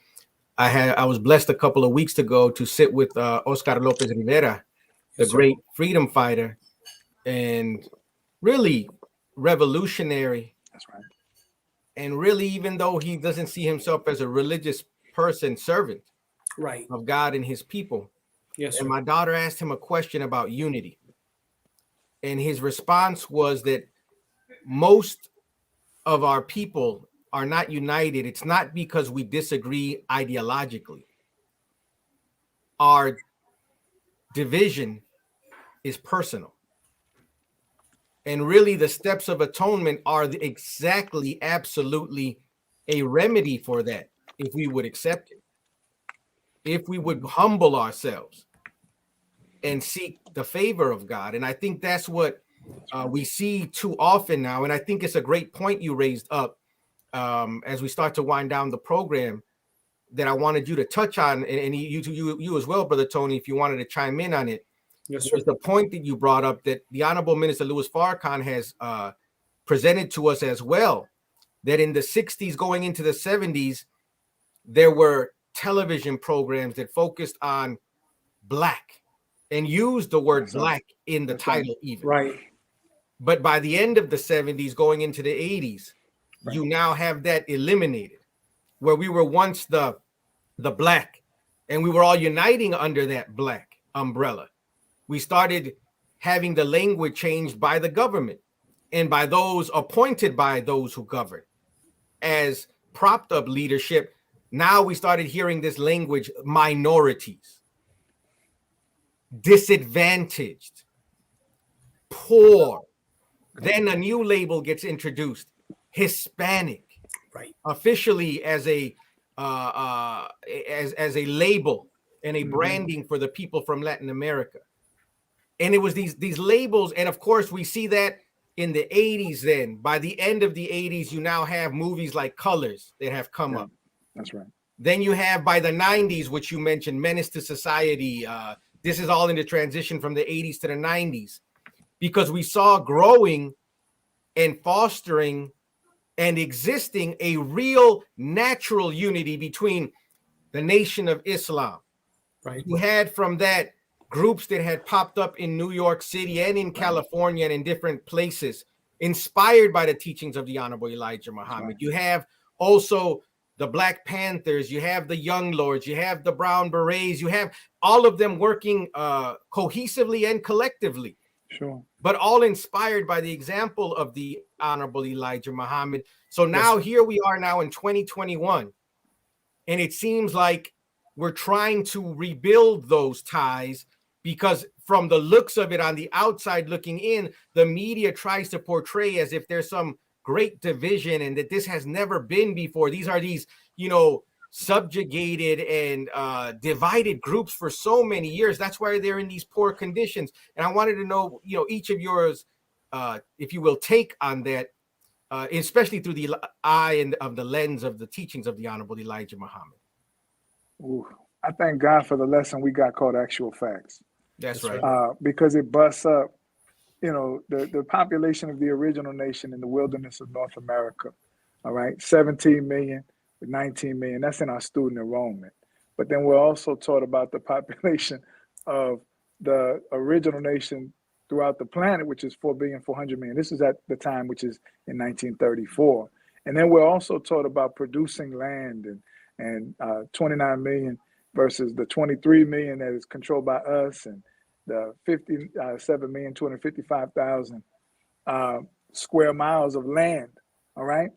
I was blessed a couple of weeks ago to sit with Oscar Lopez Rivera, the great freedom fighter, and really revolutionary. That's right. And really, even though he doesn't see himself as a religious person, servant of God and his people. Yes, and my daughter asked him a question about unity. And his response was that most of our people are not united. It's not because we disagree ideologically. Our division is personal. And really, the steps of atonement are exactly, absolutely a remedy for that, if we would accept it. If we would humble ourselves and seek the favor of God. And I think that's what we see too often now. And I think it's a great point you raised up as we start to wind down the program that I wanted you to touch on, and you as well, Brother Tony, if you wanted to chime in on it. Yes, was the point that you brought up that the Honorable Minister Louis Farrakhan has presented to us as well, that in the 60s going into the 70s, there were television programs that focused on Black and used the word Black in the title even. Right. But by the end of the 70s going into the 80s, you now have that eliminated, where we were once the Black and we were all uniting under that Black umbrella. We started having the language changed by the government and by those appointed by those who govern as propped up leadership. Now we started hearing this language: minorities, disadvantaged, poor. Then a new label gets introduced: Hispanic, Right. officially as a as a label and a branding for the people from Latin America. And it was these labels, and of course we see that in the 80s. Then by the end of the 80s, you now have movies like Colors that have come up. That's right. Then you have, by the 90s, which you mentioned, Menace to Society. This is all in the transition from the 80s to the 90s, because we saw growing and fostering and existing a real natural unity between the Nation of Islam. Right. You had from that groups that had popped up in New York City and in California and in different places, inspired by the teachings of the Honorable Elijah Muhammad. You have also the Black Panthers, you have the Young Lords, you have the Brown Berets, you have all of them working cohesively and collectively. Sure. But all inspired by the example of the Honorable Elijah Muhammad. So now here we are now in 2021, and it seems like we're trying to rebuild those ties, because from the looks of it on the outside looking in, the media tries to portray as if there's some great division and that this has never been before. These are these, subjugated and divided groups for so many years. That's why they're in these poor conditions. And I wanted to know, each of yours, if you will, take on that, especially through the eye and of the lens of the teachings of the Honorable Elijah Muhammad. Ooh, I thank God for the lesson we got called Actual Facts. That's right. Because it busts up, the population of the original nation in the wilderness of North America. All right, 17 million, 19 million. That's in our student enrollment. But then we're also taught about the population of the original nation throughout the planet, which is 4,400,000,000. This is at the time, which is in 1934. And then we're also taught about producing land and 29 million versus the 23 million that is controlled by us, and the 57,255,000 square miles of land. All right.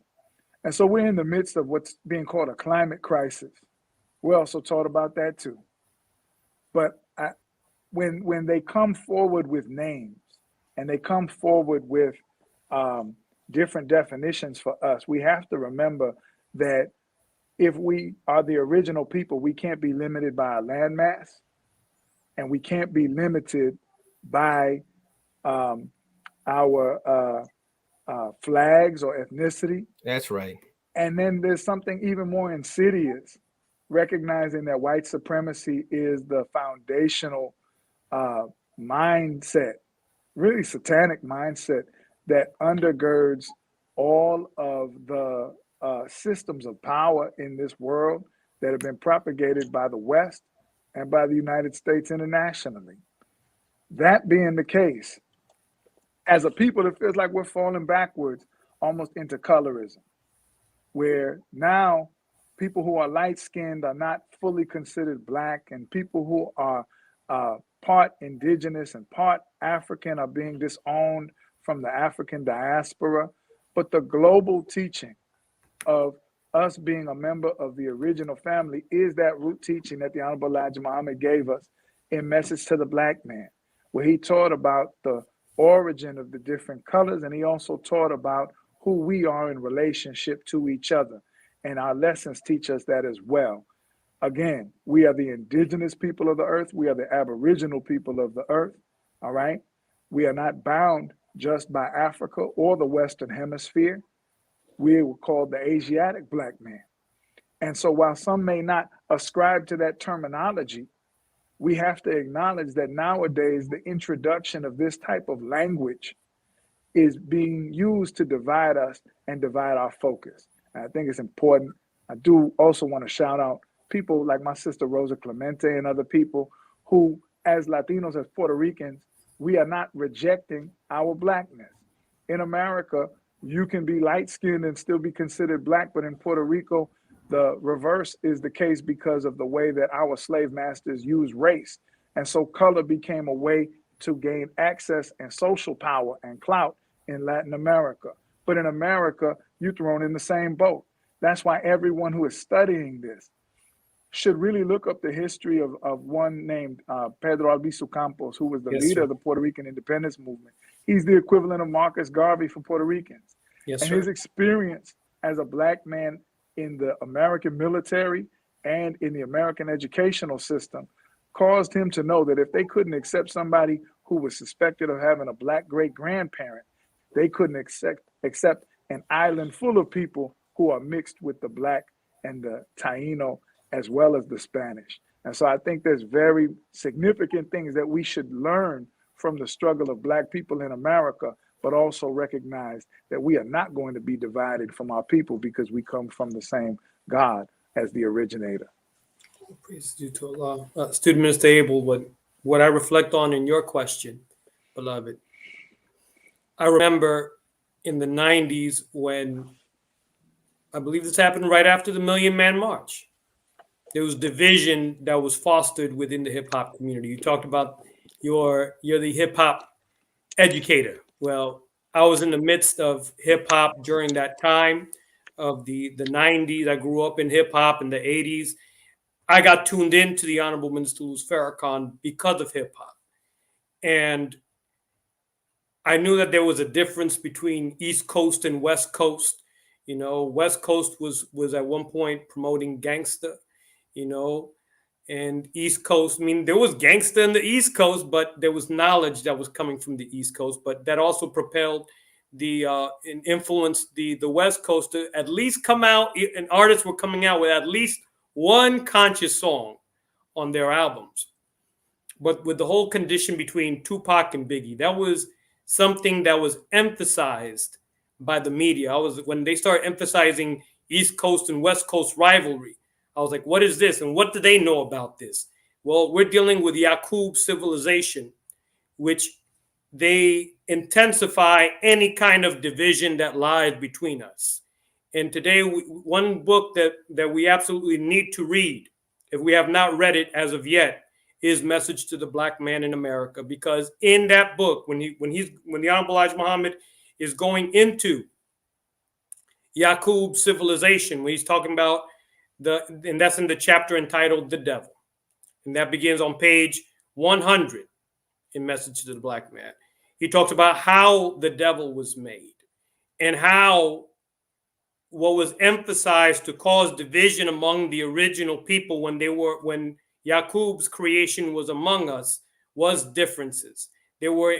And so we're in the midst of what's being called a climate crisis. We're also taught about that too. But when they come forward with names and they come forward with different definitions for us, we have to remember that if we are the original people, we can't be limited by our landmass, and we can't be limited by our flags or ethnicity. That's right. And then there's something even more insidious, recognizing that white supremacy is the foundational mindset, really satanic mindset, that undergirds all of the systems of power in this world that have been propagated by the West and by the United States internationally. That being the case, as a people, it feels like we're falling backwards almost into colorism, where now people who are light-skinned are not fully considered Black, and people who are part indigenous and part African are being disowned from the African diaspora. But the global teaching of us being a member of the original family is that root teaching that the Honorable Elijah Muhammad gave us in Message to the Black Man, where he taught about the origin of the different colors, and he also taught about who we are in relationship to each other. And our lessons teach us that as well. Again, we are the indigenous people of the earth. We are the aboriginal people of the earth. All right. We are not bound just by Africa or the Western Hemisphere. We were called the Asiatic Black man. And so while some may not ascribe to that terminology, we have to acknowledge that nowadays the introduction of this type of language is being used to divide us and divide our focus. And I think it's important. I do also want to shout out people like my sister Rosa Clemente and other people who, as Latinos, as Puerto Ricans, we are not rejecting our Blackness. In America, you can be light-skinned and still be considered Black, but in Puerto Rico, the reverse is the case because of the way that our slave masters use race. And so color became a way to gain access and social power and clout in Latin America. But in America, you're thrown in the same boat. That's why everyone who is studying this should really look up the history of one named Pedro Albizu Campos, who was the Yes, leader sir. of the Puerto Rican independence movement. He's the equivalent of Marcus Garvey for Puerto Ricans. Yes, And sir. his experience as a Black man in the American military and in the American educational system caused him to know that if they couldn't accept somebody who was suspected of having a Black great-grandparent, they couldn't accept an island full of people who are mixed with the Black and the Taino as well as the Spanish. And so I think there's very significant things that we should learn from the struggle of Black people in America, but also recognize that we are not going to be divided from our people because we come from the same God as the originator. Praise due to Allah. Student Minister Abel, what I reflect on in your question, beloved, I remember in the 90s when, I believe this happened right after the Million Man March, there was division that was fostered within the hip hop community. You talked about you're the hip hop educator. Well, I was in the midst of hip hop during that time of the 90s. I grew up in hip hop in the 80s. I got tuned into the Honorable Minister Louis Farrakhan because of hip hop. And I knew that there was a difference between East Coast and West Coast. You know, West Coast was at one point promoting gangster, you know, and East Coast, I mean, there was gangster in the East Coast, but there was knowledge that was coming from the East Coast, but that also propelled and influenced the West Coast to at least come out, and artists were coming out with at least one conscious song on their albums. But with the whole condition between Tupac and Biggie, that was something that was emphasized by the media. When they started emphasizing East Coast and West Coast rivalry, I was like, what is this? And what do they know about this? Well, we're dealing with Yaqub civilization, which they intensify any kind of division that lies between us. And today, one book that we absolutely need to read, if we have not read it as of yet, is Message to the Black Man in America. Because in that book, when the Honorable Elijah Muhammad is going into Yaqub civilization, when he's talking about and that's in the chapter entitled The Devil. And that begins on page 100 in Message to the Black Man. He talks about how the devil was made and how what was emphasized to cause division among the original people when Yaqub's creation was among us was differences. There were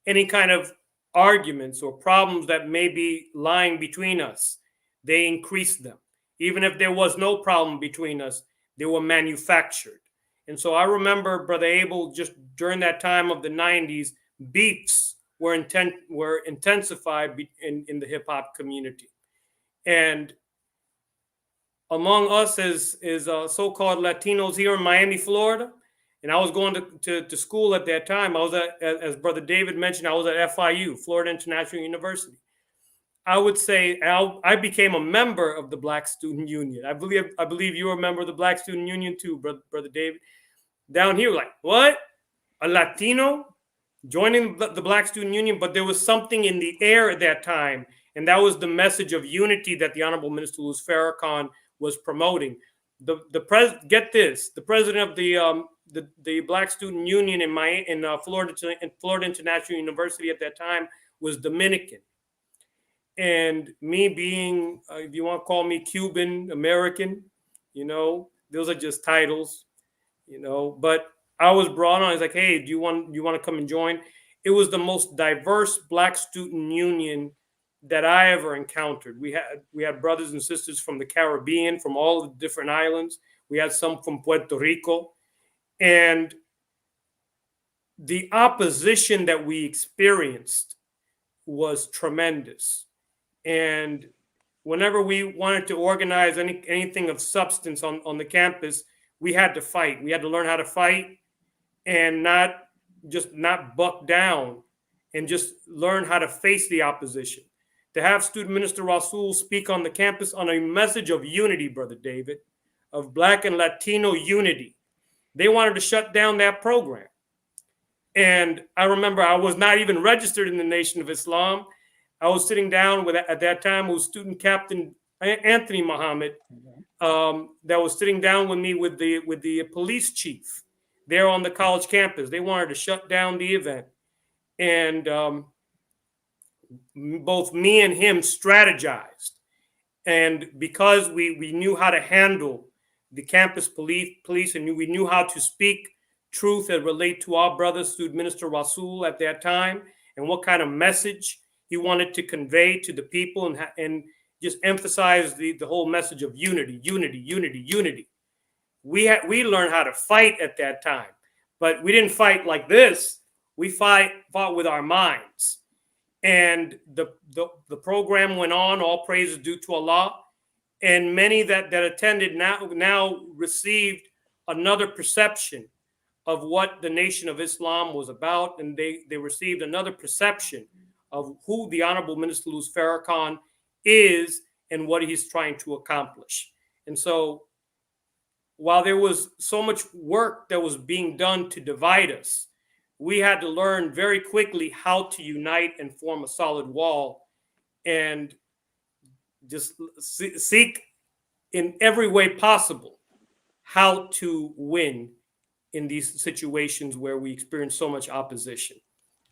any kind of arguments or problems that may be lying between us. They increased them. Even if there was no problem between us, they were manufactured. And so I remember, Brother Abel, just during that time of the 90s, beefs were intensified in the hip hop community. And among us as so-called Latinos here in Miami, Florida, and I was going to school at that time. I was as Brother David mentioned, I was at FIU, Florida International University. I would say I became a member of the Black Student Union. I believe you were a member of the Black Student Union too, Brother David. Down here, like, what? A Latino joining the Black Student Union? But there was something in the air at that time, and that was the message of unity that the Honorable Minister Louis Farrakhan was promoting. Get this, the president of the Black Student Union in Florida International University at that time was Dominican. And me being, if you want to call me Cuban American, you know, those are just titles, you know. But I was brought on. I was like, hey, do you want to come and join? It was the most diverse Black student union that I ever encountered. We had brothers and sisters from the Caribbean, from all the different islands. We had some from Puerto Rico, and the opposition that we experienced was tremendous. And whenever we wanted to organize anything of substance on the campus, we had to fight. We had to learn how to fight and not buck down, and just learn how to face the opposition. To have Student Minister Rasul speak on the campus on a message of unity, Brother David, of Black and Latino unity. They wanted to shut down that program. And I remember I was not even registered in the Nation of Islam. I was sitting down with, at that time, was student captain Anthony Muhammad, that was sitting down with me with the police chief there on the college campus. They wanted to shut down the event, and both me and him strategized. And because we knew how to handle the campus police, and we knew how to speak truth and relate to our brothers through Minister Rasul at that time, and what kind of message he wanted to convey to the people, and just emphasize the whole message of unity, unity, unity, unity. We learned how to fight at that time, but we didn't fight like this. We fought with our minds. And the program went on. All praise is due to Allah. And many that attended now received another perception of what the Nation of Islam was about, and they received another perception of who the Honorable Minister Louis Farrakhan is and what he's trying to accomplish. And so, while there was so much work that was being done to divide us, we had to learn very quickly how to unite and form a solid wall, and just seek in every way possible how to win in these situations where we experience so much opposition.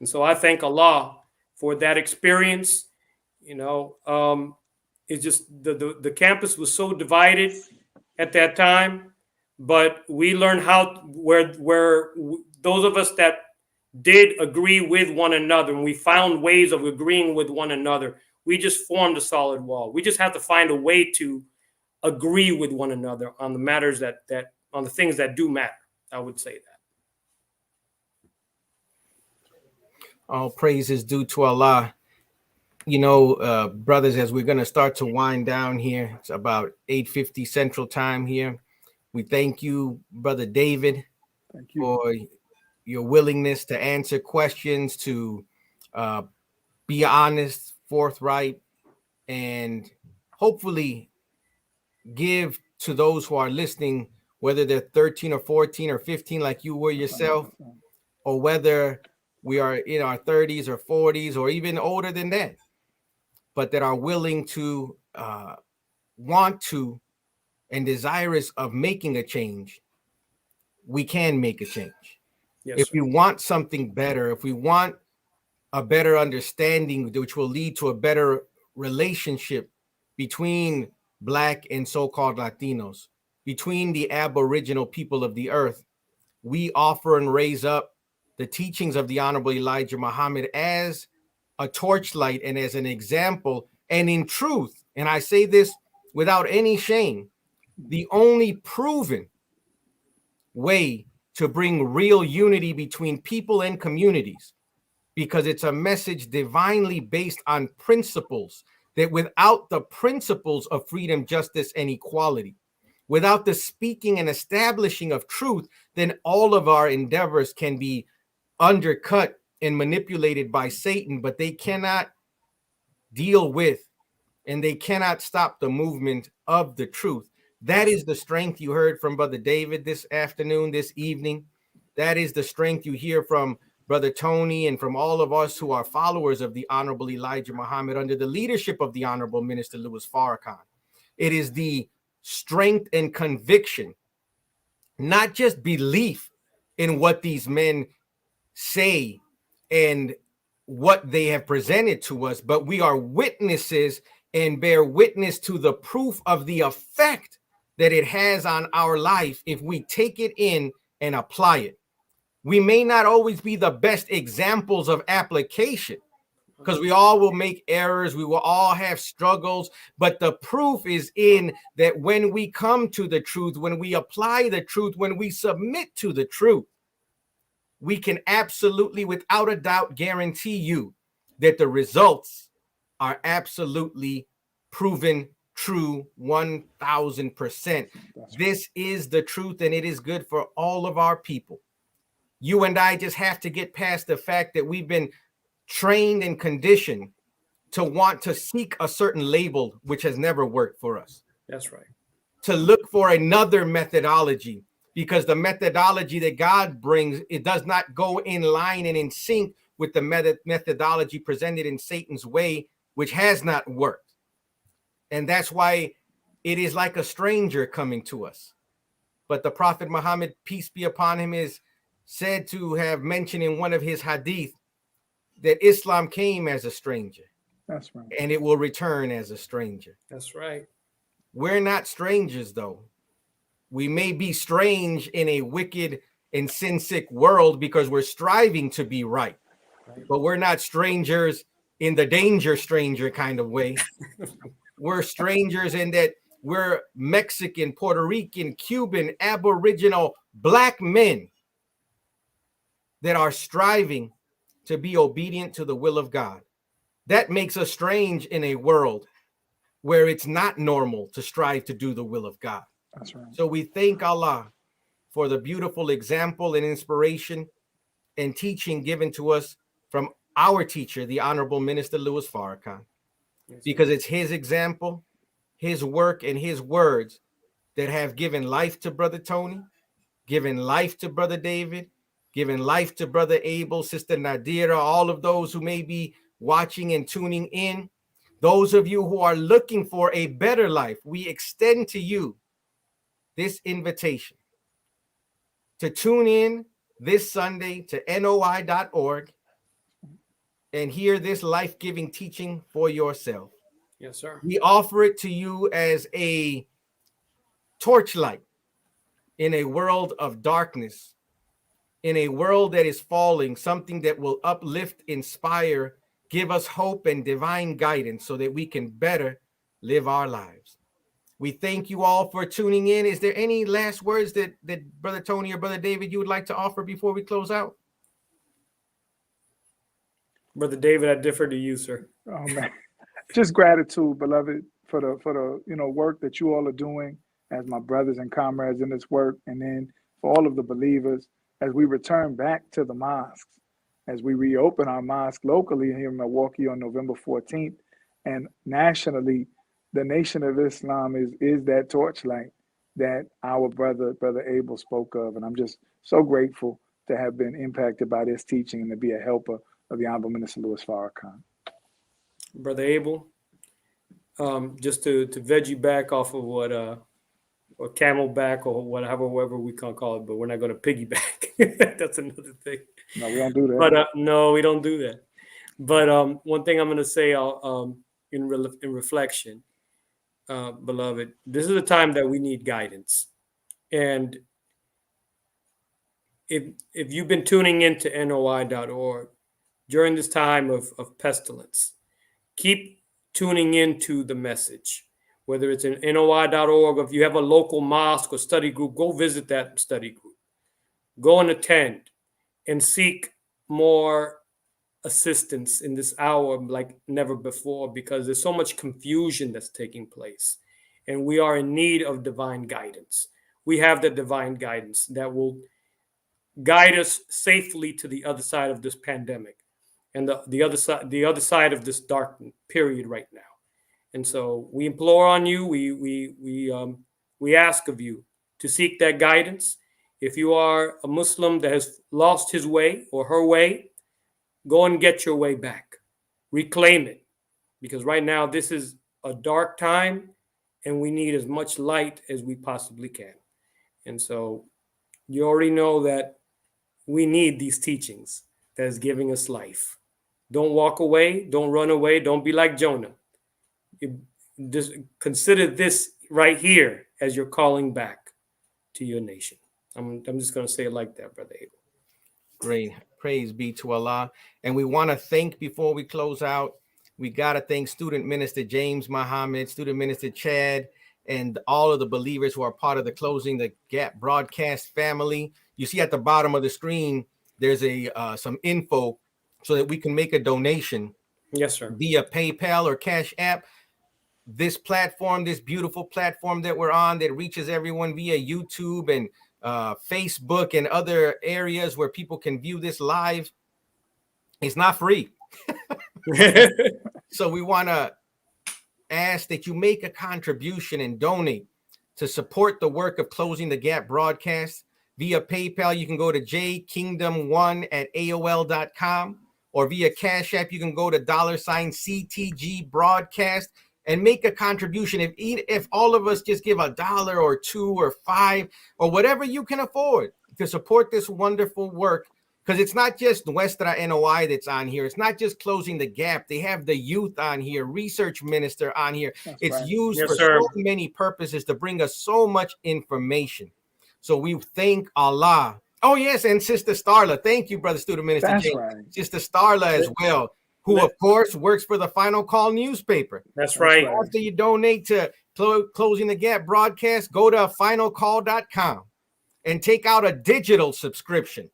And so I thank Allah for that experience. It's just the campus was so divided at that time, but we learned how, where those of us that did agree with one another, and we found ways of agreeing with one another, we just formed a solid wall. We just have to find a way to agree with one another on the matters that on the things that do matter. I would say that. All praise is due to Allah. Brothers, as we're going to start to wind down here, it's about 8:50 Central Time here. We thank you, Brother David, for your willingness to answer questions, to be honest, forthright, and hopefully give to those who are listening, whether they're 13 or 14 or 15 like you were yourself, or whether we are in our 30s or 40s or even older than that, but that are willing to, want to, and desirous of making a change. We can make a change. Yes, if sir. we want something better, if we want a better understanding, which will lead to a better relationship between Black and so-called Latinos, between the Aboriginal people of the earth, we offer and raise up the teachings of the Honorable Elijah Muhammad as a torchlight and as an example, and in truth, and I say this without any shame, the only proven way to bring real unity between people and communities, because it's a message divinely based on principles, that without the principles of freedom, justice, and equality, without the speaking and establishing of truth, then all of our endeavors can be undercut and manipulated by Satan, but they cannot deal with and they cannot stop the movement of the truth. That is the strength you heard from Brother David this afternoon, this evening. That is the strength you hear from Brother Tony and from all of us who are followers of the Honorable Elijah Muhammad under the leadership of the Honorable Minister Louis Farrakhan. It is the strength and conviction, not just belief in what these men say and what they have presented to us, but we are witnesses and bear witness to the proof of the effect that it has on our life if we take it in and apply it. We may not always be the best examples of application, because we all will make errors, we will all have struggles, but the proof is in that when we come to the truth, when we apply the truth, when we submit to the truth, we can absolutely, without a doubt, guarantee you that the results are absolutely proven true 1000%. This is the truth, and it is good for all of our people. You and I just have to get past the fact that we've been trained and conditioned to want to seek a certain label, which has never worked for us. That's right. To look for another methodology, because the methodology that God brings, it does not go in line and in sync with the methodology presented in Satan's way, which has not worked. And that's why it is like a stranger coming to us. But the Prophet Muhammad, peace be upon him, is said to have mentioned in one of his hadith that Islam came as a stranger. That's right. And it will return as a stranger. That's right. We're not strangers, though. We may be strange in a wicked and sin-sick world because we're striving to be right. But we're not strangers in the danger stranger kind of way. We're strangers in that we're Mexican, Puerto Rican, Cuban, Aboriginal, Black men that are striving to be obedient to the will of God. That makes us strange in a world where it's not normal to strive to do the will of God. That's right. So we thank Allah for the beautiful example and inspiration and teaching given to us from our teacher, the Honorable Minister Louis Farrakhan, because it's his example, his work, and his words that have given life to Brother Tony, given life to Brother David, given life to Brother Abel, Sister Nadira, all of those who may be watching and tuning in. Those of you who are looking for a better life, we extend to you this invitation to tune in this Sunday to noi.org and hear this life-giving teaching for yourself. Yes, sir. We offer it to you as a torchlight in a world of darkness, in a world that is falling, something that will uplift, inspire, give us hope and divine guidance so that we can better live our lives. We thank you all for tuning in. Is there any last words that Brother Tony or Brother David you would like to offer before we close out? Brother David, I defer to you, sir. Oh man, just gratitude, beloved, for the work that you all are doing as my brothers and comrades in this work, and then for all of the believers as we return back to the mosques, as we reopen our mosque locally here in Milwaukee on November 14th, and nationally, the Nation of Islam is that torchlight that our brother Abel spoke of, and I'm just so grateful to have been impacted by this teaching and to be a helper of the Honorable Minister Louis Farrakhan. Brother Abel, just to veggie back off of what or camelback or whatever we can call it, but we're not going to piggyback. That's another thing. No, we don't do that. But no, we don't do that. But one thing I'm going to say in reflection, beloved, this is a time that we need guidance. And if you've been tuning into NOI.org during this time of pestilence, keep tuning into the message. Whether it's in NOI.org, or if you have a local mosque or study group, go visit that study group. Go and attend and seek more assistance in this hour like never before, because there's so much confusion that's taking place. And we are in need of divine guidance. We have the divine guidance that will guide us safely to the other side of this pandemic and the other side of this dark period right now. And so we implore on you, we ask of you to seek that guidance. If you are a Muslim that has lost his way or her way, go and get your way back. Reclaim it. Because right now this is a dark time and we need as much light as we possibly can. And so you already know that we need these teachings that is giving us life. Don't walk away. Don't run away. Don't be like Jonah. Just consider this right here as you're calling back to your nation. I'm just going to say it like that, Brother Abel. Great. Praise be to Allah. And we want to thank, before we close out, we got to thank Student Minister James Muhammad, Student Minister Chad, and all of the believers who are part of the Closing the Gap broadcast family. You see at the bottom of the screen, there's some info so that we can make a donation. Yes, sir. Via PayPal or Cash App. This platform, this beautiful platform that we're on that reaches everyone via YouTube and Facebook and other areas where people can view this live, it's not free. So we want to ask that you make a contribution and donate to support the work of Closing the Gap broadcast. Via PayPal, you can go to jkingdom1@aol.com, or via Cash App, you can go to $CTG broadcast and make a contribution. If all of us just give $1 or $2 or $5 or whatever you can afford to support this wonderful work, because it's not just Nuestra NOI that's on here. It's not just Closing the Gap. They have the youth on here, Research Minister on here. It's used for so many purposes to bring us so much information. So we thank Allah. Oh, yes, and Sister Starla. Thank you, Brother Student Minister. That's James. right. Sister Starla as well, who, of course, works for the Final Call newspaper. That's right. After you donate to Closing the Gap broadcast, go to finalcall.com and take out a digital subscription.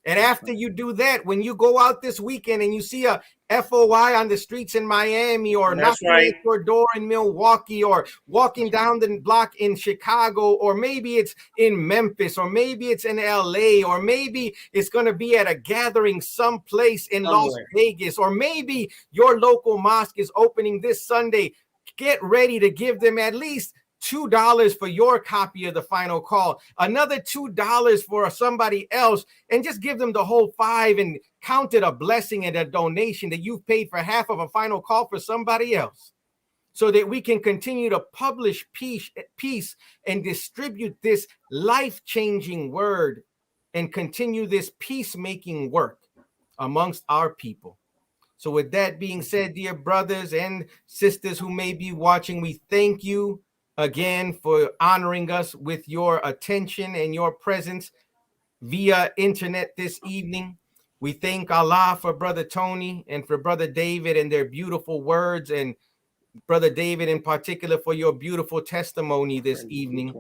And after you do that, when you go out this weekend and you see a FOI on the streets in Miami, or knocking at your door in Milwaukee, or walking down the block in Chicago, or maybe it's in Memphis, or maybe it's in LA, or maybe it's going to be at a gathering someplace in Las Vegas, or maybe your local mosque is opening this Sunday, get ready to give them at least $2 for your copy of the Final Call, another $2 for somebody else, and just give them the whole $5 and count it a blessing and a donation that you've paid for half of a Final Call for somebody else, so that we can continue to publish peace and distribute this life-changing word and continue this peacemaking work amongst our people. So with that being said, dear brothers and sisters who may be watching, we thank you again for honoring us with your attention and your presence via internet this evening. We thank Allah for Brother Tony and for Brother David and their beautiful words, and Brother David in particular for your beautiful testimony this evening.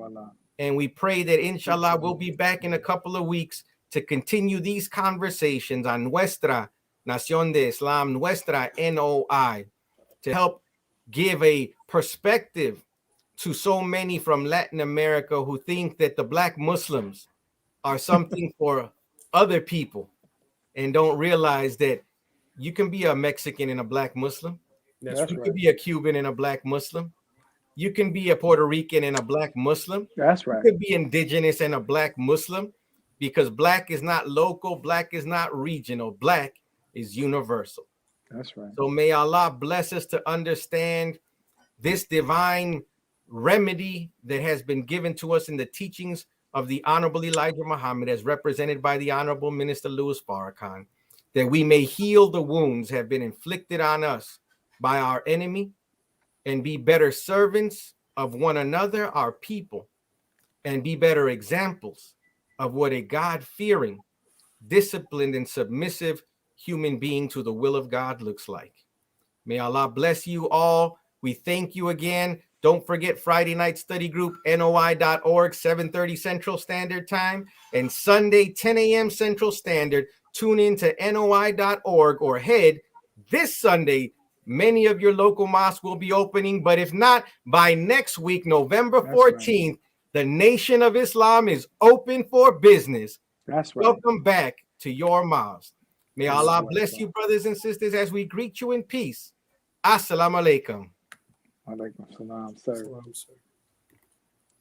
And we pray that inshallah we'll be back in a couple of weeks to continue these conversations on Nuestra Nación de Islam, Nuestra NOI, to help give a perspective to so many from Latin America who think that the Black Muslims are something for other people, and don't realize that you can be a Mexican and a Black Muslim. You can be a Cuban and a Black Muslim. You can be a Puerto Rican and a Black Muslim. That's right. You can be indigenous and a Black Muslim, because Black is not local, Black is not regional, Black is universal. That's right. So may Allah bless us to understand this divine remedy that has been given to us in the teachings of the Honorable Elijah Muhammad, as represented by the Honorable Minister Louis Farrakhan, that we may heal the wounds have been inflicted on us by our enemy, and be better servants of one another, our people, and be better examples of what a God-fearing, disciplined, and submissive human being to the will of God looks like. May Allah bless you all. We thank you again. Don't forget Friday night study group, NOI.org, 7:30 Central Standard Time, and Sunday, 10 a.m. Central Standard. Tune in to NOI.org, or head this Sunday. Many of your local mosques will be opening, but if not, by next week, November 14th, the Nation of Islam is open for business. That's right. Welcome back to your mosque. May Allah bless you, brothers and sisters, as we greet you in peace. Assalamu alaikum. Alaikum salam, sir.